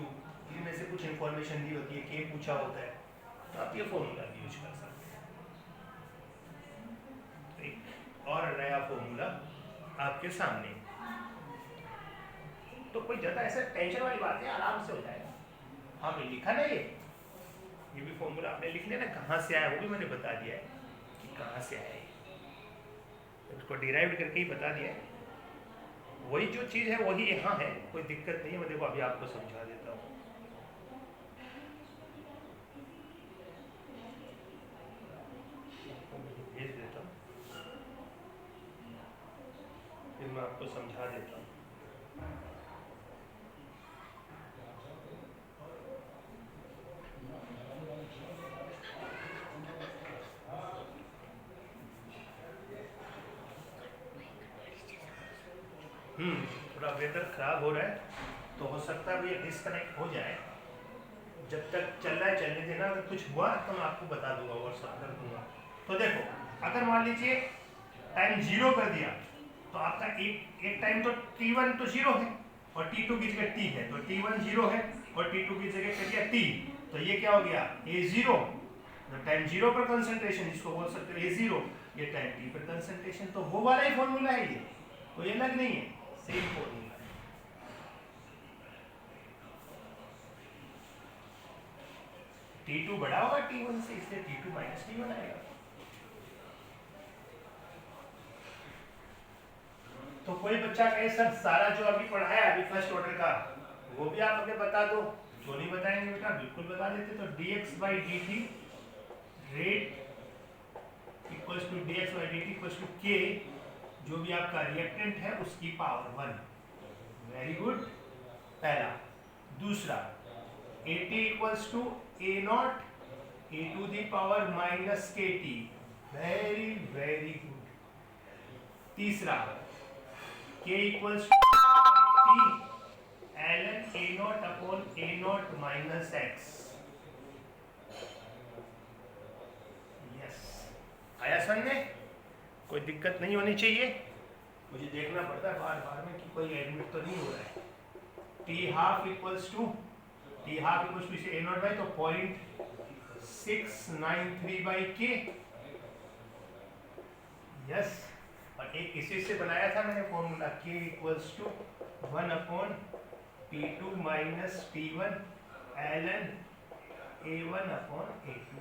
इनमें से कुछ इंफॉर्मेशन दी होती है, k पूछा होता है, तो आप ये फॉर्मूला यूज कर सकते हैं। तो एक और नया फॉर्मूला आपके सामने। तो कोई ज़्यादा ऐसा टेंशन वाली बात है, आराम से हो जाएगा। हाँ भाई लिखा ना, ये भी फॉर्मूला आपने लिख लिया ना। कहाँ से आया वो भी मैंने बता दिया है कि कहाँ से आया है, उसको डिराइव करके ही बता दिया है। वही जो चीज़ है वही यहाँ है, कोई दिक्कत नहीं है। मैं देखो अभी आपको समझा देता हूँ। भेज देता हूँ, फिर मैं आपको समझा देता हूँ। थोड़ा वेदर खराब हो रहा है तो हो सकता है भैया डिस्कनेक्ट हो जाए। जब तक चल रहा है चलने देना, अगर कुछ हुआ तो मैं आपको बता दूंगा, व्हाट्सअप कर दूंगा। तो देखो, अगर मान लीजिए टाइम 0 कर दिया तो आपका एक टाइम तो t1 तो 0 है और t2 की जगह t है, तो t1 0 है और t2 की जगह कर दिया t, तो ये क्या हो गया a0। जब टाइम 0 पर कंसंट्रेशन, इसको बोल सकते हो a0, ये टाइम t पर कंसंट्रेशन। तो वो वाला ही फॉर्मूला है, ये कोई अलग नहीं है, सेम फॉर्मूला है। t2 बड़ा होगा t1 से, इसलिए t2 माइनस t1 आएगा। तो कोई बच्चा कहे सर सारा जो अभी पढ़ाया अभी फर्स्ट ऑर्डर का वो भी आप हमें बता दो, क्यों नहीं बताएंगे बेटा, बिल्कुल बता देते। तो dx by dt rate equals to dx by dt equals to k, जो भी आपका रिएक्टेंट है उसकी पावर 1। वेरी गुड, पहला। दूसरा, at equals to a naught a to the power minus kt। Very very good. तीसरा, k equals to t ln a naught upon a naught minus x। Yes, आया समझ में? कोई दिक्कत नहीं होनी चाहिए। मुझे देखना पड़ता है बार बार में कि कोई एडमिट तो नहीं हो रहा है। t हाफ इक्वल्स टू इसे a नॉट बाई, तो 0.693 बाई k। यस, और एक इसी से बनाया था मैंने formula, k equals to 1 upon p2 minus p1 ln a1 upon a2।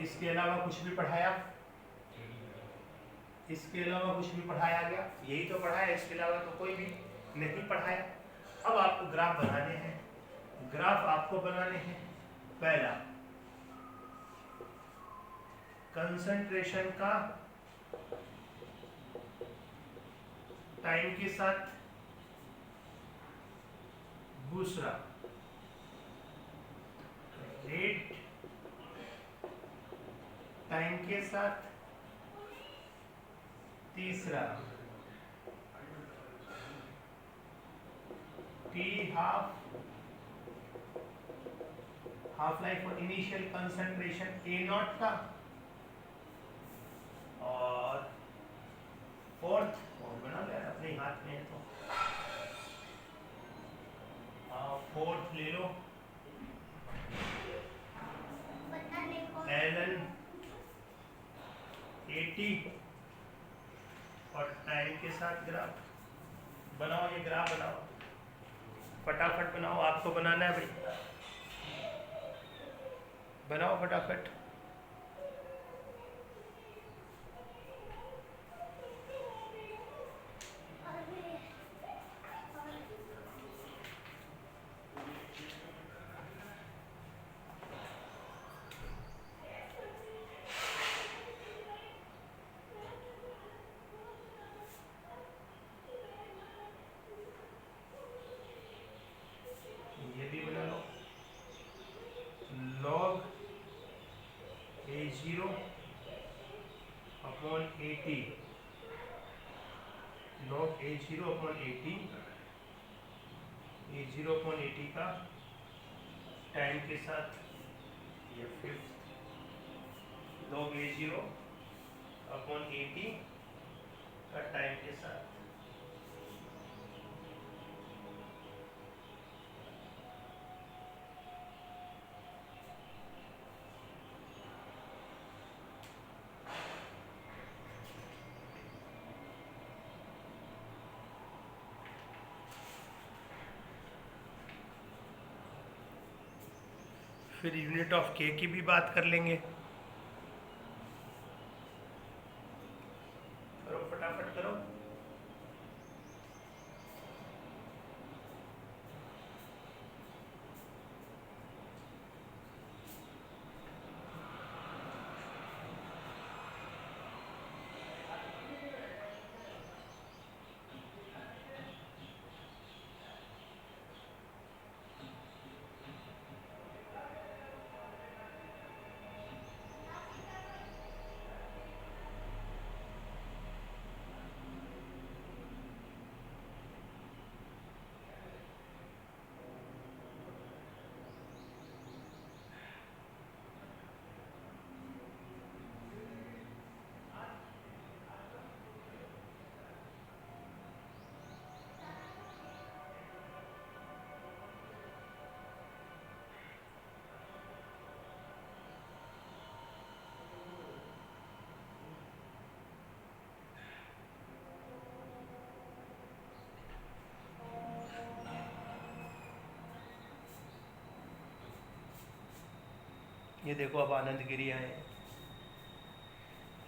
इसके अलावा कुछ भी पढ़ाया? इसके अलावा कुछ भी पढ़ाया गया? यही तो पढ़ाया, इसके अलावा तो कोई भी नहीं पढ़ाया। अब आपको ग्राफ बनाने हैं। ग्राफ आपको बनाने हैं, पहला कंसंट्रेशन का टाइम के साथ, दूसरा रेट टाइम के साथ, तीसरा टी हाफ लाइफ और इनिशियल कंसंट्रेशन ए नॉट का, और फोर्थ बना लिया अपने हाथ में है तो फोर्थ ले लो, ln 80 और टाइम के साथ ग्राफ बनाओ। ये ग्राफ बनाओ, फटाफट बनाओ, आपको बनाना है भाई, बनाओ फटाफट। ये भी बना लो, log a0 upon 80, log a0 upon 80, a0 upon 80 का टाइम के साथ, ये फिफ्थ log a0 अपॉन 80 का टाइम के साथ। फिर यूनिट ऑफ के की भी बात कर लेंगे। करो फटाफट करो। ये देखो अब आनंद गिरी आए।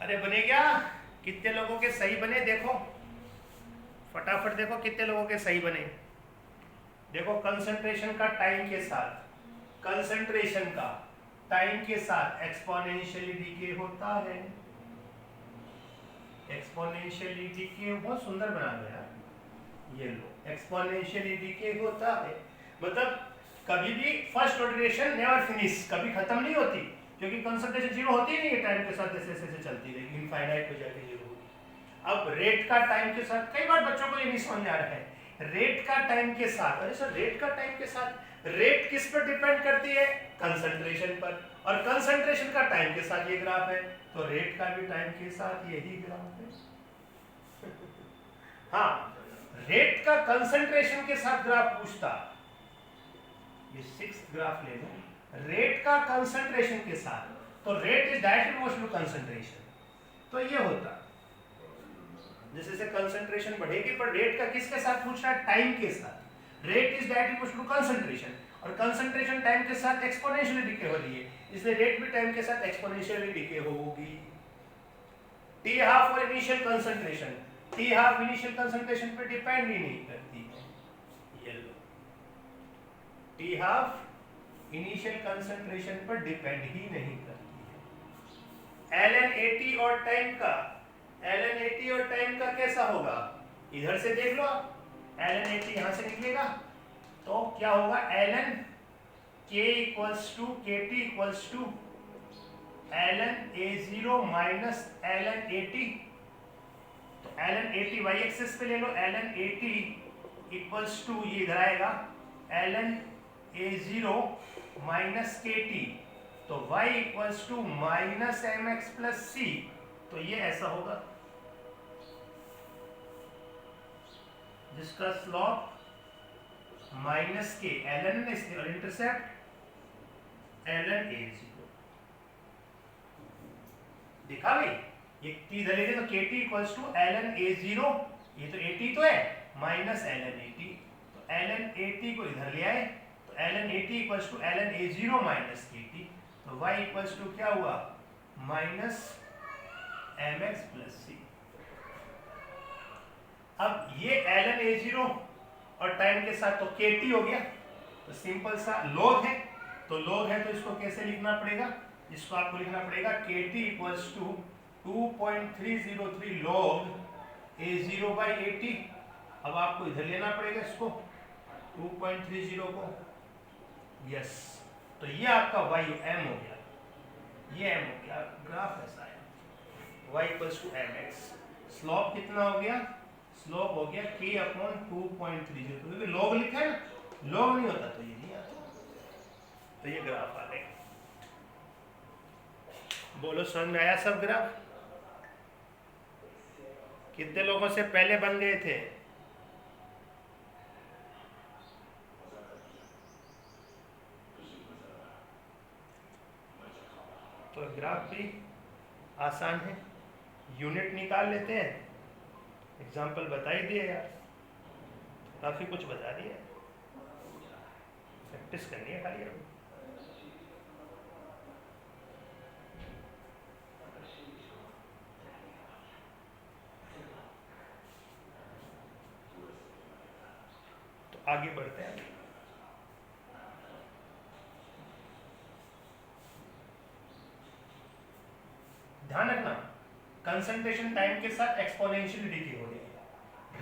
अरे बने क्या? कितने लोगों के सही बने देखो, फटाफट देखो कितने लोगों के सही बने। देखो कंसंट्रेशन का टाइम के साथ, कंसंट्रेशन का टाइम के साथ एक्सपोनेंशियली डीके होता है। एक्सपोनेंशियली डीके बहुत सुंदर बना गया ये लो, एक्सपोनेंशियली डीके होता है मतलब कभी भी फर्स्ट ऑर्डरेशन नेवर फिनिश, कभी खत्म नहीं होती, क्योंकि कंसंट्रेशन जीरो होती ही नहीं है, टाइम के साथ जैसे जैसे चलती रहेगी, इनफाइनाइट हो जाके जीरो होगी। अब रेट का टाइम के साथ, कई बार बच्चों को ये नहीं समझ आ रहा है, रेट का टाइम के साथ, अरे सर रेट का टाइम के साथ, रेट किस पर डिपेंड करती है? कंसंट्रेशन पर, और कंसंट्रेशन का टाइम के साथ ये ग्राफ है, तो रेट का भी टाइम के साथ यही ग्राफ है। हाँ, रेट का कंसंट्रेशन के साथ ग्राफ पूछता, ये 6th ग्राफ ले लो, रेट का कंसंट्रेशन के साथ, तो rate is directly proportional to concentration, तो ये होता जैसे जैसे कंसंट्रेशन बढ़ेगी, पर रेट का किसके साथ पूछ रहा है? टाइम के साथ। Rate is directly proportional to concentration, और कंसंट्रेशन टाइम के साथ एक्सपोनेंशियली डिके हो रही है, इसलिए रेट भी टाइम के साथ एक्सपोनेंशियली डिके होगी। टी हाफ और initial concentration, T half initial concentration पे डिपेंड ही नहीं करती है, ये लो, टी हाफ इनिशियल कंसंट्रेशन पर डिपेंड ही नहीं करती है। LNAT और टाइम का, LNAT और टाइम का कैसा होगा? इधर से देख लो, LNAT यहां से निकलेगा, तो क्या होगा? ln k equals to kt equals to ln a0 minus ln at, तो ln at y एक्सिस पे ले लो, ln at इक्वल्स टू ये इधर आएगा ln a0 माइनस kt, तो y equals to minus mx plus c, तो ये ऐसा होगा जिसका स्लॉप माइनस के ln और इंटरसेप्ट ln a0। देखा भाई, ये t इधर लेंगे तो kt equals to ln a0, ये तो at तो है, माइनस ln at, तो ln at को इधर ले आए, तो ln at equals to ln a0 minus kt, तो y इक्वल्स टू क्या हुआ? Minus mx plus c। अब ये ln a0 और टाइम के साथ तो kt हो गया, तो सिंपल सा लॉग है, तो लॉग है तो इसको कैसे लिखना पड़ेगा? इसको आपको लिखना पड़ेगा kt equals to 2.303 log a0 by 80। अब आपको इधर लेना पड़ेगा इसको 2.30 को, यस, तो ये आपका y m हो गया, ये m हो गया, ग्राफ ऐसा है y equals to mx। Slope कितना हो गया? स्लोप हो गया k अपॉन 2.30, क्योंकि लॉग लिखा है ना, लॉग नहीं होता तो ये नहीं आता, तो ये ग्राफ आ गया। बोलो समझ में आया सब ग्राफ? कितने लोगों से पहले बन गए थे? तो ग्राफ भी आसान है, यूनिट निकाल लेते हैं, एग्जाम्पल बता ही दिए यार, काफी कुछ बता दिया, प्रैक्टिस करनी है खाली अभी। तो आगे बढ़ते हैं। ध्यान रखना, कंसंट्रेशन टाइम के साथ एक्सपोनेंशियली डिके हो रही है,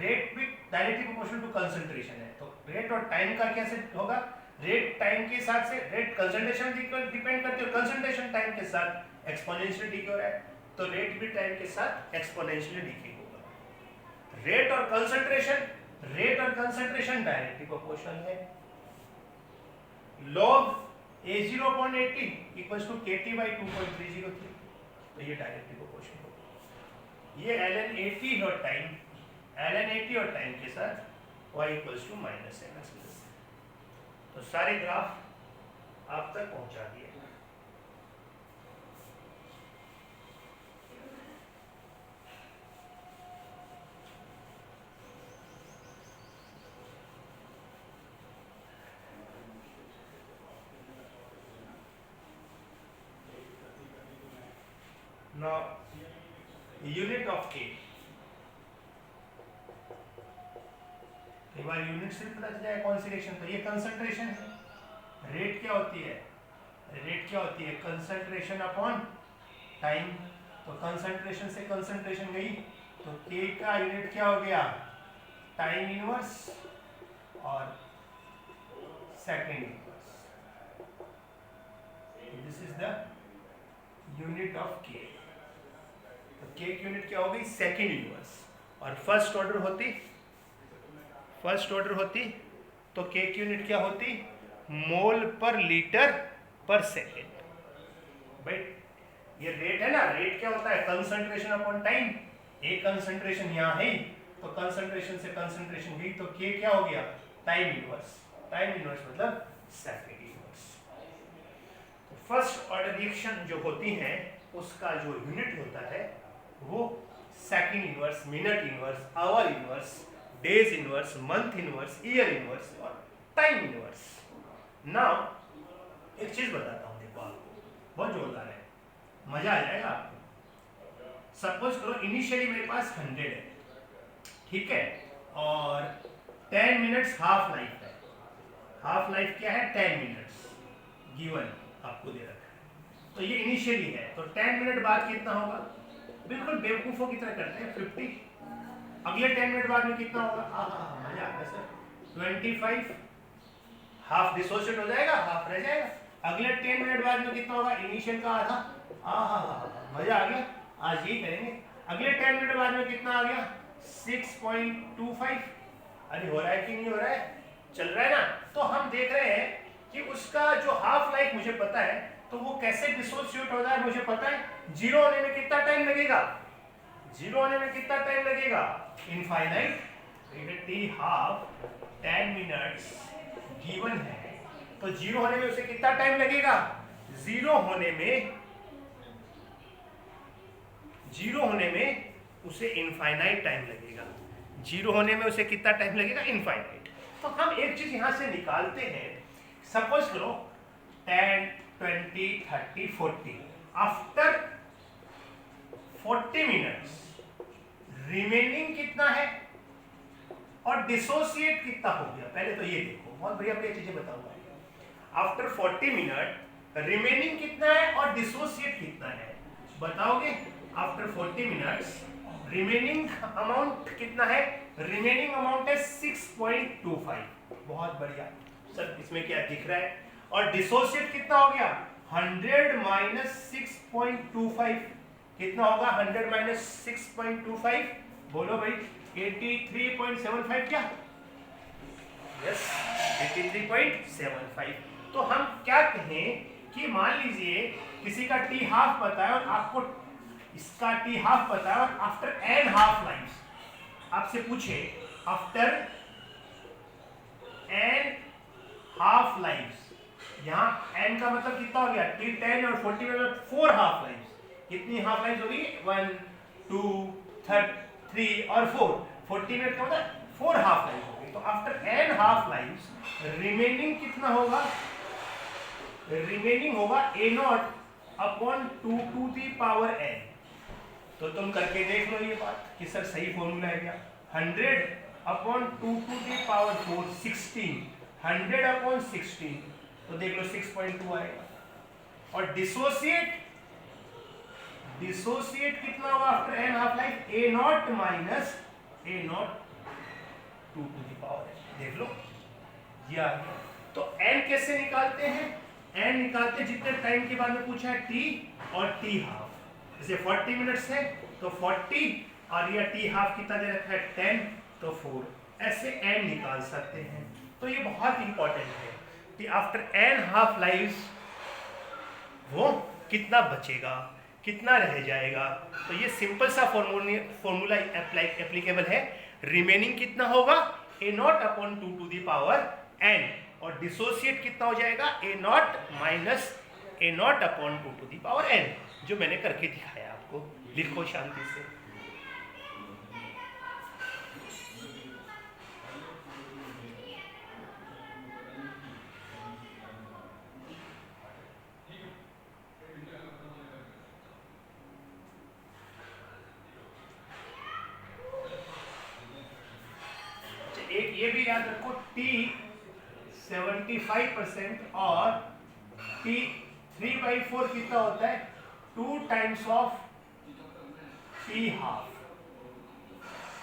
रेट भी डायरेक्टली प्रोपोर्शनल टू कंसंट्रेशन है, तो रेट और टाइम का कैसे होगा? रेट टाइम के हिसाब से, रेट कंसंट्रेशन डिपेंड करती है, कंसंट्रेशन टाइम के साथ एक्सपोनेंशियली डिके हो रहा है, तो रेट भी टाइम के साथ एक्सपोनेंशियली डिके होगा। रेट और कंसंट्रेशन डायरेक्टली प्रोपोर्शनल है, log a0/80 equals to kt by 2.303, तो ये डायरेक्टली प्रोपोर्शनल होगा। ये ln at और टाइम के साथ y equals to minus mx plus, तो सारे ग्राफ आप तक पहुंचा दिए। नाउ यूनिट ऑफ के, कई बार यूनिट से पता चल जाए कौन सी रिएक्शन, तो ये कंसंट्रेशन है। रेट क्या होती है? रेट क्या होती है? Concentration upon time. तो कंसंट्रेशन से कंसंट्रेशन गई तो के का यूनिट क्या हो गया? टाइम इनवर्स और second inverse. This is the unit of के। तो के की यूनिट क्या हो गई? Second inverse. और फर्स्ट ऑर्डर होती तो के की यूनिट क्या होती? मोल पर लीटर पर सेकेंड। भाई ये रेट है ना, रेट क्या होता है? Concentration upon time. एक कंसंट्रेशन यहाँ है तो कंसंट्रेशन से कंसंट्रेशन गई तो के क्या हो गया? Time inverse. टाइम इनवर्स मतलब सेकेंड इनवर्स। तो फर्स्ट ऑर्डर रिएक्शन जो होती है उसका जो यूनिट होता है वो second inverse, minute inverse, hour inverse, days inverse, month inverse, year inverse और टाइम इनवर्स। नाउ एक चीज बताता हूं, देखो आपको बहुत जोरदार है, मजा आ जाएगा आपको। सपोज करो इनिशियली मेरे पास 100 है, ठीक है, और 10 मिनट्स हाफ लाइफ है। हाफ लाइफ क्या है? 10 मिनट्स गिवन आपको दे रखा है। तो ये इनिशियली है, तो 10 मिनट बाद कितना होगा? बिल्कुल बेवकूफों की तरह करते हैं 50। अगले 10 मिनट बाद में कितना होगा? मजा आ गया सर, 25। हाफ डिसोशिएट हो जाएगा, हाफ रह जाएगा। अगले 10 मिनट बाद में कितना होगा? इनिशियल का आधा। मजा आ गया, आज यही करेंगे। अगले 10 मिनट बाद में कितना आ गया? 6.25। अरे हो रहा है कि नहीं हो रहा है? चल रहा है ना। तो हम देख रहे हैं कि उसका जो हाफ लाइफ मुझे पता है, तो वो कैसे डिसोशिएट हो जाए मुझे पता है। जीरो होने में कितना टाइम लगेगा? जीरो होने में कितना टाइम लगेगा? Infinite. T half 10 minutes given है, तो जीरो होने में उसे कितना टाइम लगेगा? जीरो होने में उसे इनफाइनाइट टाइम लगेगा। जीरो होने में उसे कितना टाइम लगेगा? इनफाइनाइट। तो हम एक चीज यहां से निकालते हैं। सपोज करो 10, 20, 30, 40। आफ्टर 40 मिनट्स रिमेनिंग कितना है और डिसोसिएट कितना हो गया? पहले तो ये देखो, बहुत बढ़िया बढ़िया चीजें बताऊंगा। आफ्टर 40 मिनट रिमेनिंग कितना है और डिसोसिएट कितना है, बताओगे? आफ्टर 40 मिनट्स रिमेनिंग अमाउंट कितना है? रिमेनिंग अमाउंट है 6.25। बहुत बढ़िया सर, इसमें क्या दिख रहा है? और डिसोसिएट कितना हो गया? 100 माइनस 6.25 कितना होगा? 100 माइनस 6.25 बोलो भाई, 83.75 क्या? यस, 83.75। तो हम क्या कहें कि मान लीजिए किसी का टी हाफ पता है और आपको इसका टी हाफ पता है, और आफ्टर एन हाफ लाइफ आपसे पूछे, आफ्टर एन हाफ लाइफ, यहाँ एन का मतलब कितना हो गया? टी 10 और 40 में 4 हाफ लाइफ। कितनी हाफ लाइफ होगी? 1, 2, 3 और 4। 40 मिनट का मतलब 4 हाफ लाइफ होगी। तो after an half life remaining कितना होगा? रिमेनिंग होगा a0 upon 2 to the power n। तो तुम करके देख लो ये बात कि सर सही फॉर्मूला है क्या? 100 upon 2 to the power 4 16। 100 upon 16 तो देख लो 6.2 आएगा। और डिसोसिएट कितना होगा after an half life? a0 minus a0 2 to the power n। देख लो ये आ गया। तो n कैसे निकालते हैं? n निकालते जितने टाइम के बाद में पूछा है t और t हाफ। जैसे 40 मिनट्स है तो 40 और ये t हाफ कितना दे रखा है? 10 तो 4। ऐसे n निकाल सकते हैं। तो ये बहुत इंपॉर्टेंट है कि आफ्टर n हाफ लाइफ वो कितना बचेगा, कितना रह जाएगा। तो ये सिंपल सा फॉर्मूला एप्लीकेबल है। रिमेनिंग कितना होगा? a0 upon 2 to the power n, और डिसोसिएट कितना हो जाएगा? a0 minus a0 upon 2 to the power n, जो मैंने करके दिखाया आपको। लिखो शांति से। ये भी याद रखो, t 75% और t 3/4 कितना होता है, 2 times of t half.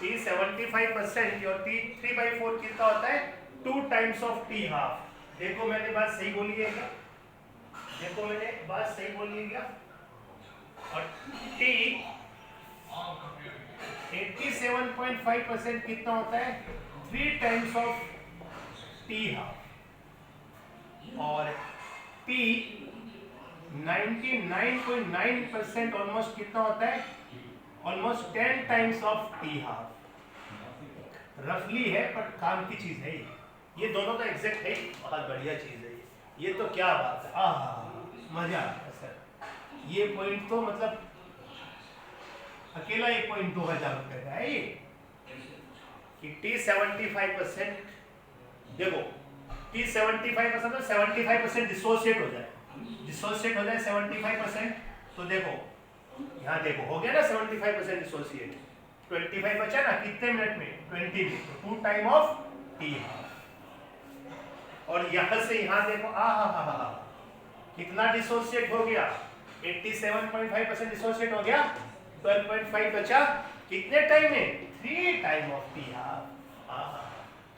t 75% और t 3/4 कितना होता है, 2 टाइम्स ऑफ t हाफ। देखो मैंने बात सही बोली है क्या, देखो मैंने बात सही बोली है क्या। और t 87.5% कितना होता है, 3 टाइम्स ऑफ t हाफ। और t 99.9% ऑलमोस्ट कितना होता है, almost 10 times of t half. रफली है पर काम की चीज है ये दोनों तो एग्जैक्ट है, बहुत बढ़िया चीज है ये तो क्या बात है, मजा आ गया सर। ये पॉइंट तो मतलब अकेला एक पॉइंट 2000 रुपए का है ये, कि t 75%, देखो t 75% तो 75% डिसोसिएट हो जाए, 75%। तो देखो यहाँ देखो हो गया ना 75% डिसोसिएट, 25 बचा ना, कितने मिनट में, 20 मिनट, तो 2 टाइम ऑफ t हाफ। और यहाँ से यहाँ देखो कितना डिसोसिएट हो गया, 87.5% डिसोसिएट हो गया, 12.5 बचा, कितने टाइम में, 3 टाइम ऑफ t हाफ।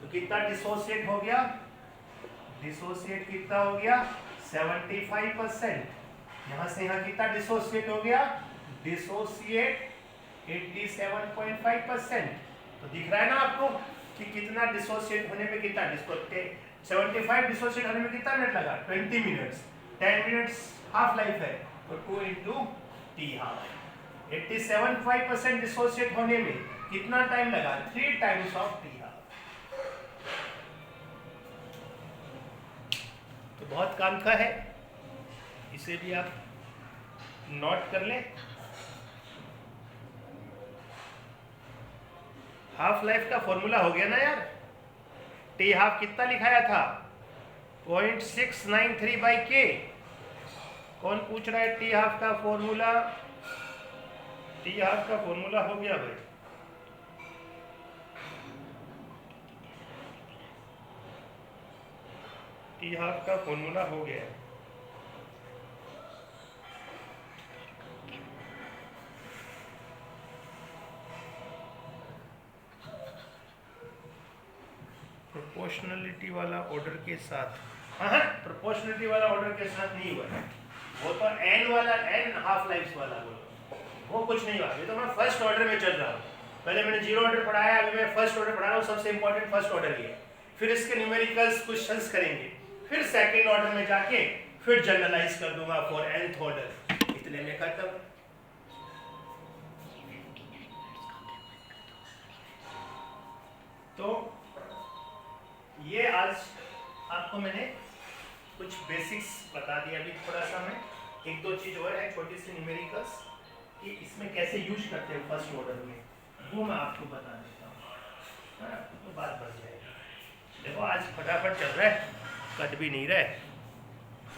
तो कितना डिसोसिएट हो गया, डिसोसिएट कितना हो गया, 75%। यहाँ से यहाँ कितना डिसोसिएट हो गया, डिसोसिएट 87.5%। तो दिख रहा है ना आपको कि कितना डिसोसिएट होने में कितना 75 डिसोसिएट होने में कितना मिनट लगा, 20 मिनट्स। 10 मिनट्स हाफ लाइफ है, तो 2 इंटू टी हाफ। 87.5% डिसोसिएट होने में कितना टाइम लगा, 3 टाइम्स ऑफ टी हाफ। तो बहुत काम का है, इसे भी आप नोट कर लें। हाफ लाइफ का फॉर्मूला हो गया ना यार, टी हाफ कितना लिखाया था, 0.693/k। कौन पूछ रहा है टी हाफ का फॉर्मूला, टी हाफ का फॉर्मूला हो गया भाई, टी हाफ का फॉर्मूला हो गया। प्रोपोर्शनलिटी वाला ऑर्डर के साथ, हाँ प्रोपोर्शनलिटी वाला ऑर्डर के साथ नहीं हुआ है, वो तो एन वाला, एन हाफ लाइफ वाला वो कुछ नहीं हुआ। ये तो मैं फर्स्ट ऑर्डर में चल रहा हूँ, पहले मैंने जीरो ऑर्डर पढ़ाया, अभी मैं फर्स्ट ऑर्डर पढ़ा रहा हूँ। सबसे इंपॉर्टेंट फर्स्ट ऑर्डर ये, फिर इसके न्यूमेरिकल्स क्वेश्चंस करेंगे, फिर सेकंड ऑर्डर में जाके फिर जनरलाइज कर दूंगा फॉर nth ऑर्डर, इतने में खत्म। तो ये आज आपको मैंने कुछ बेसिक्स बता दिया। अभी थोड़ा सा मैं एक दो चीज और है छोटी सी न्यूमेरिकल्स, कि इसमें कैसे यूज करते हैं फर्स्ट ऑर्डर में, वो मैं आपको बता देता हूँ, तो बात बढ़ जाएगी। देखो आज फटाफट चल रहा है, कट भी नहीं रहा है।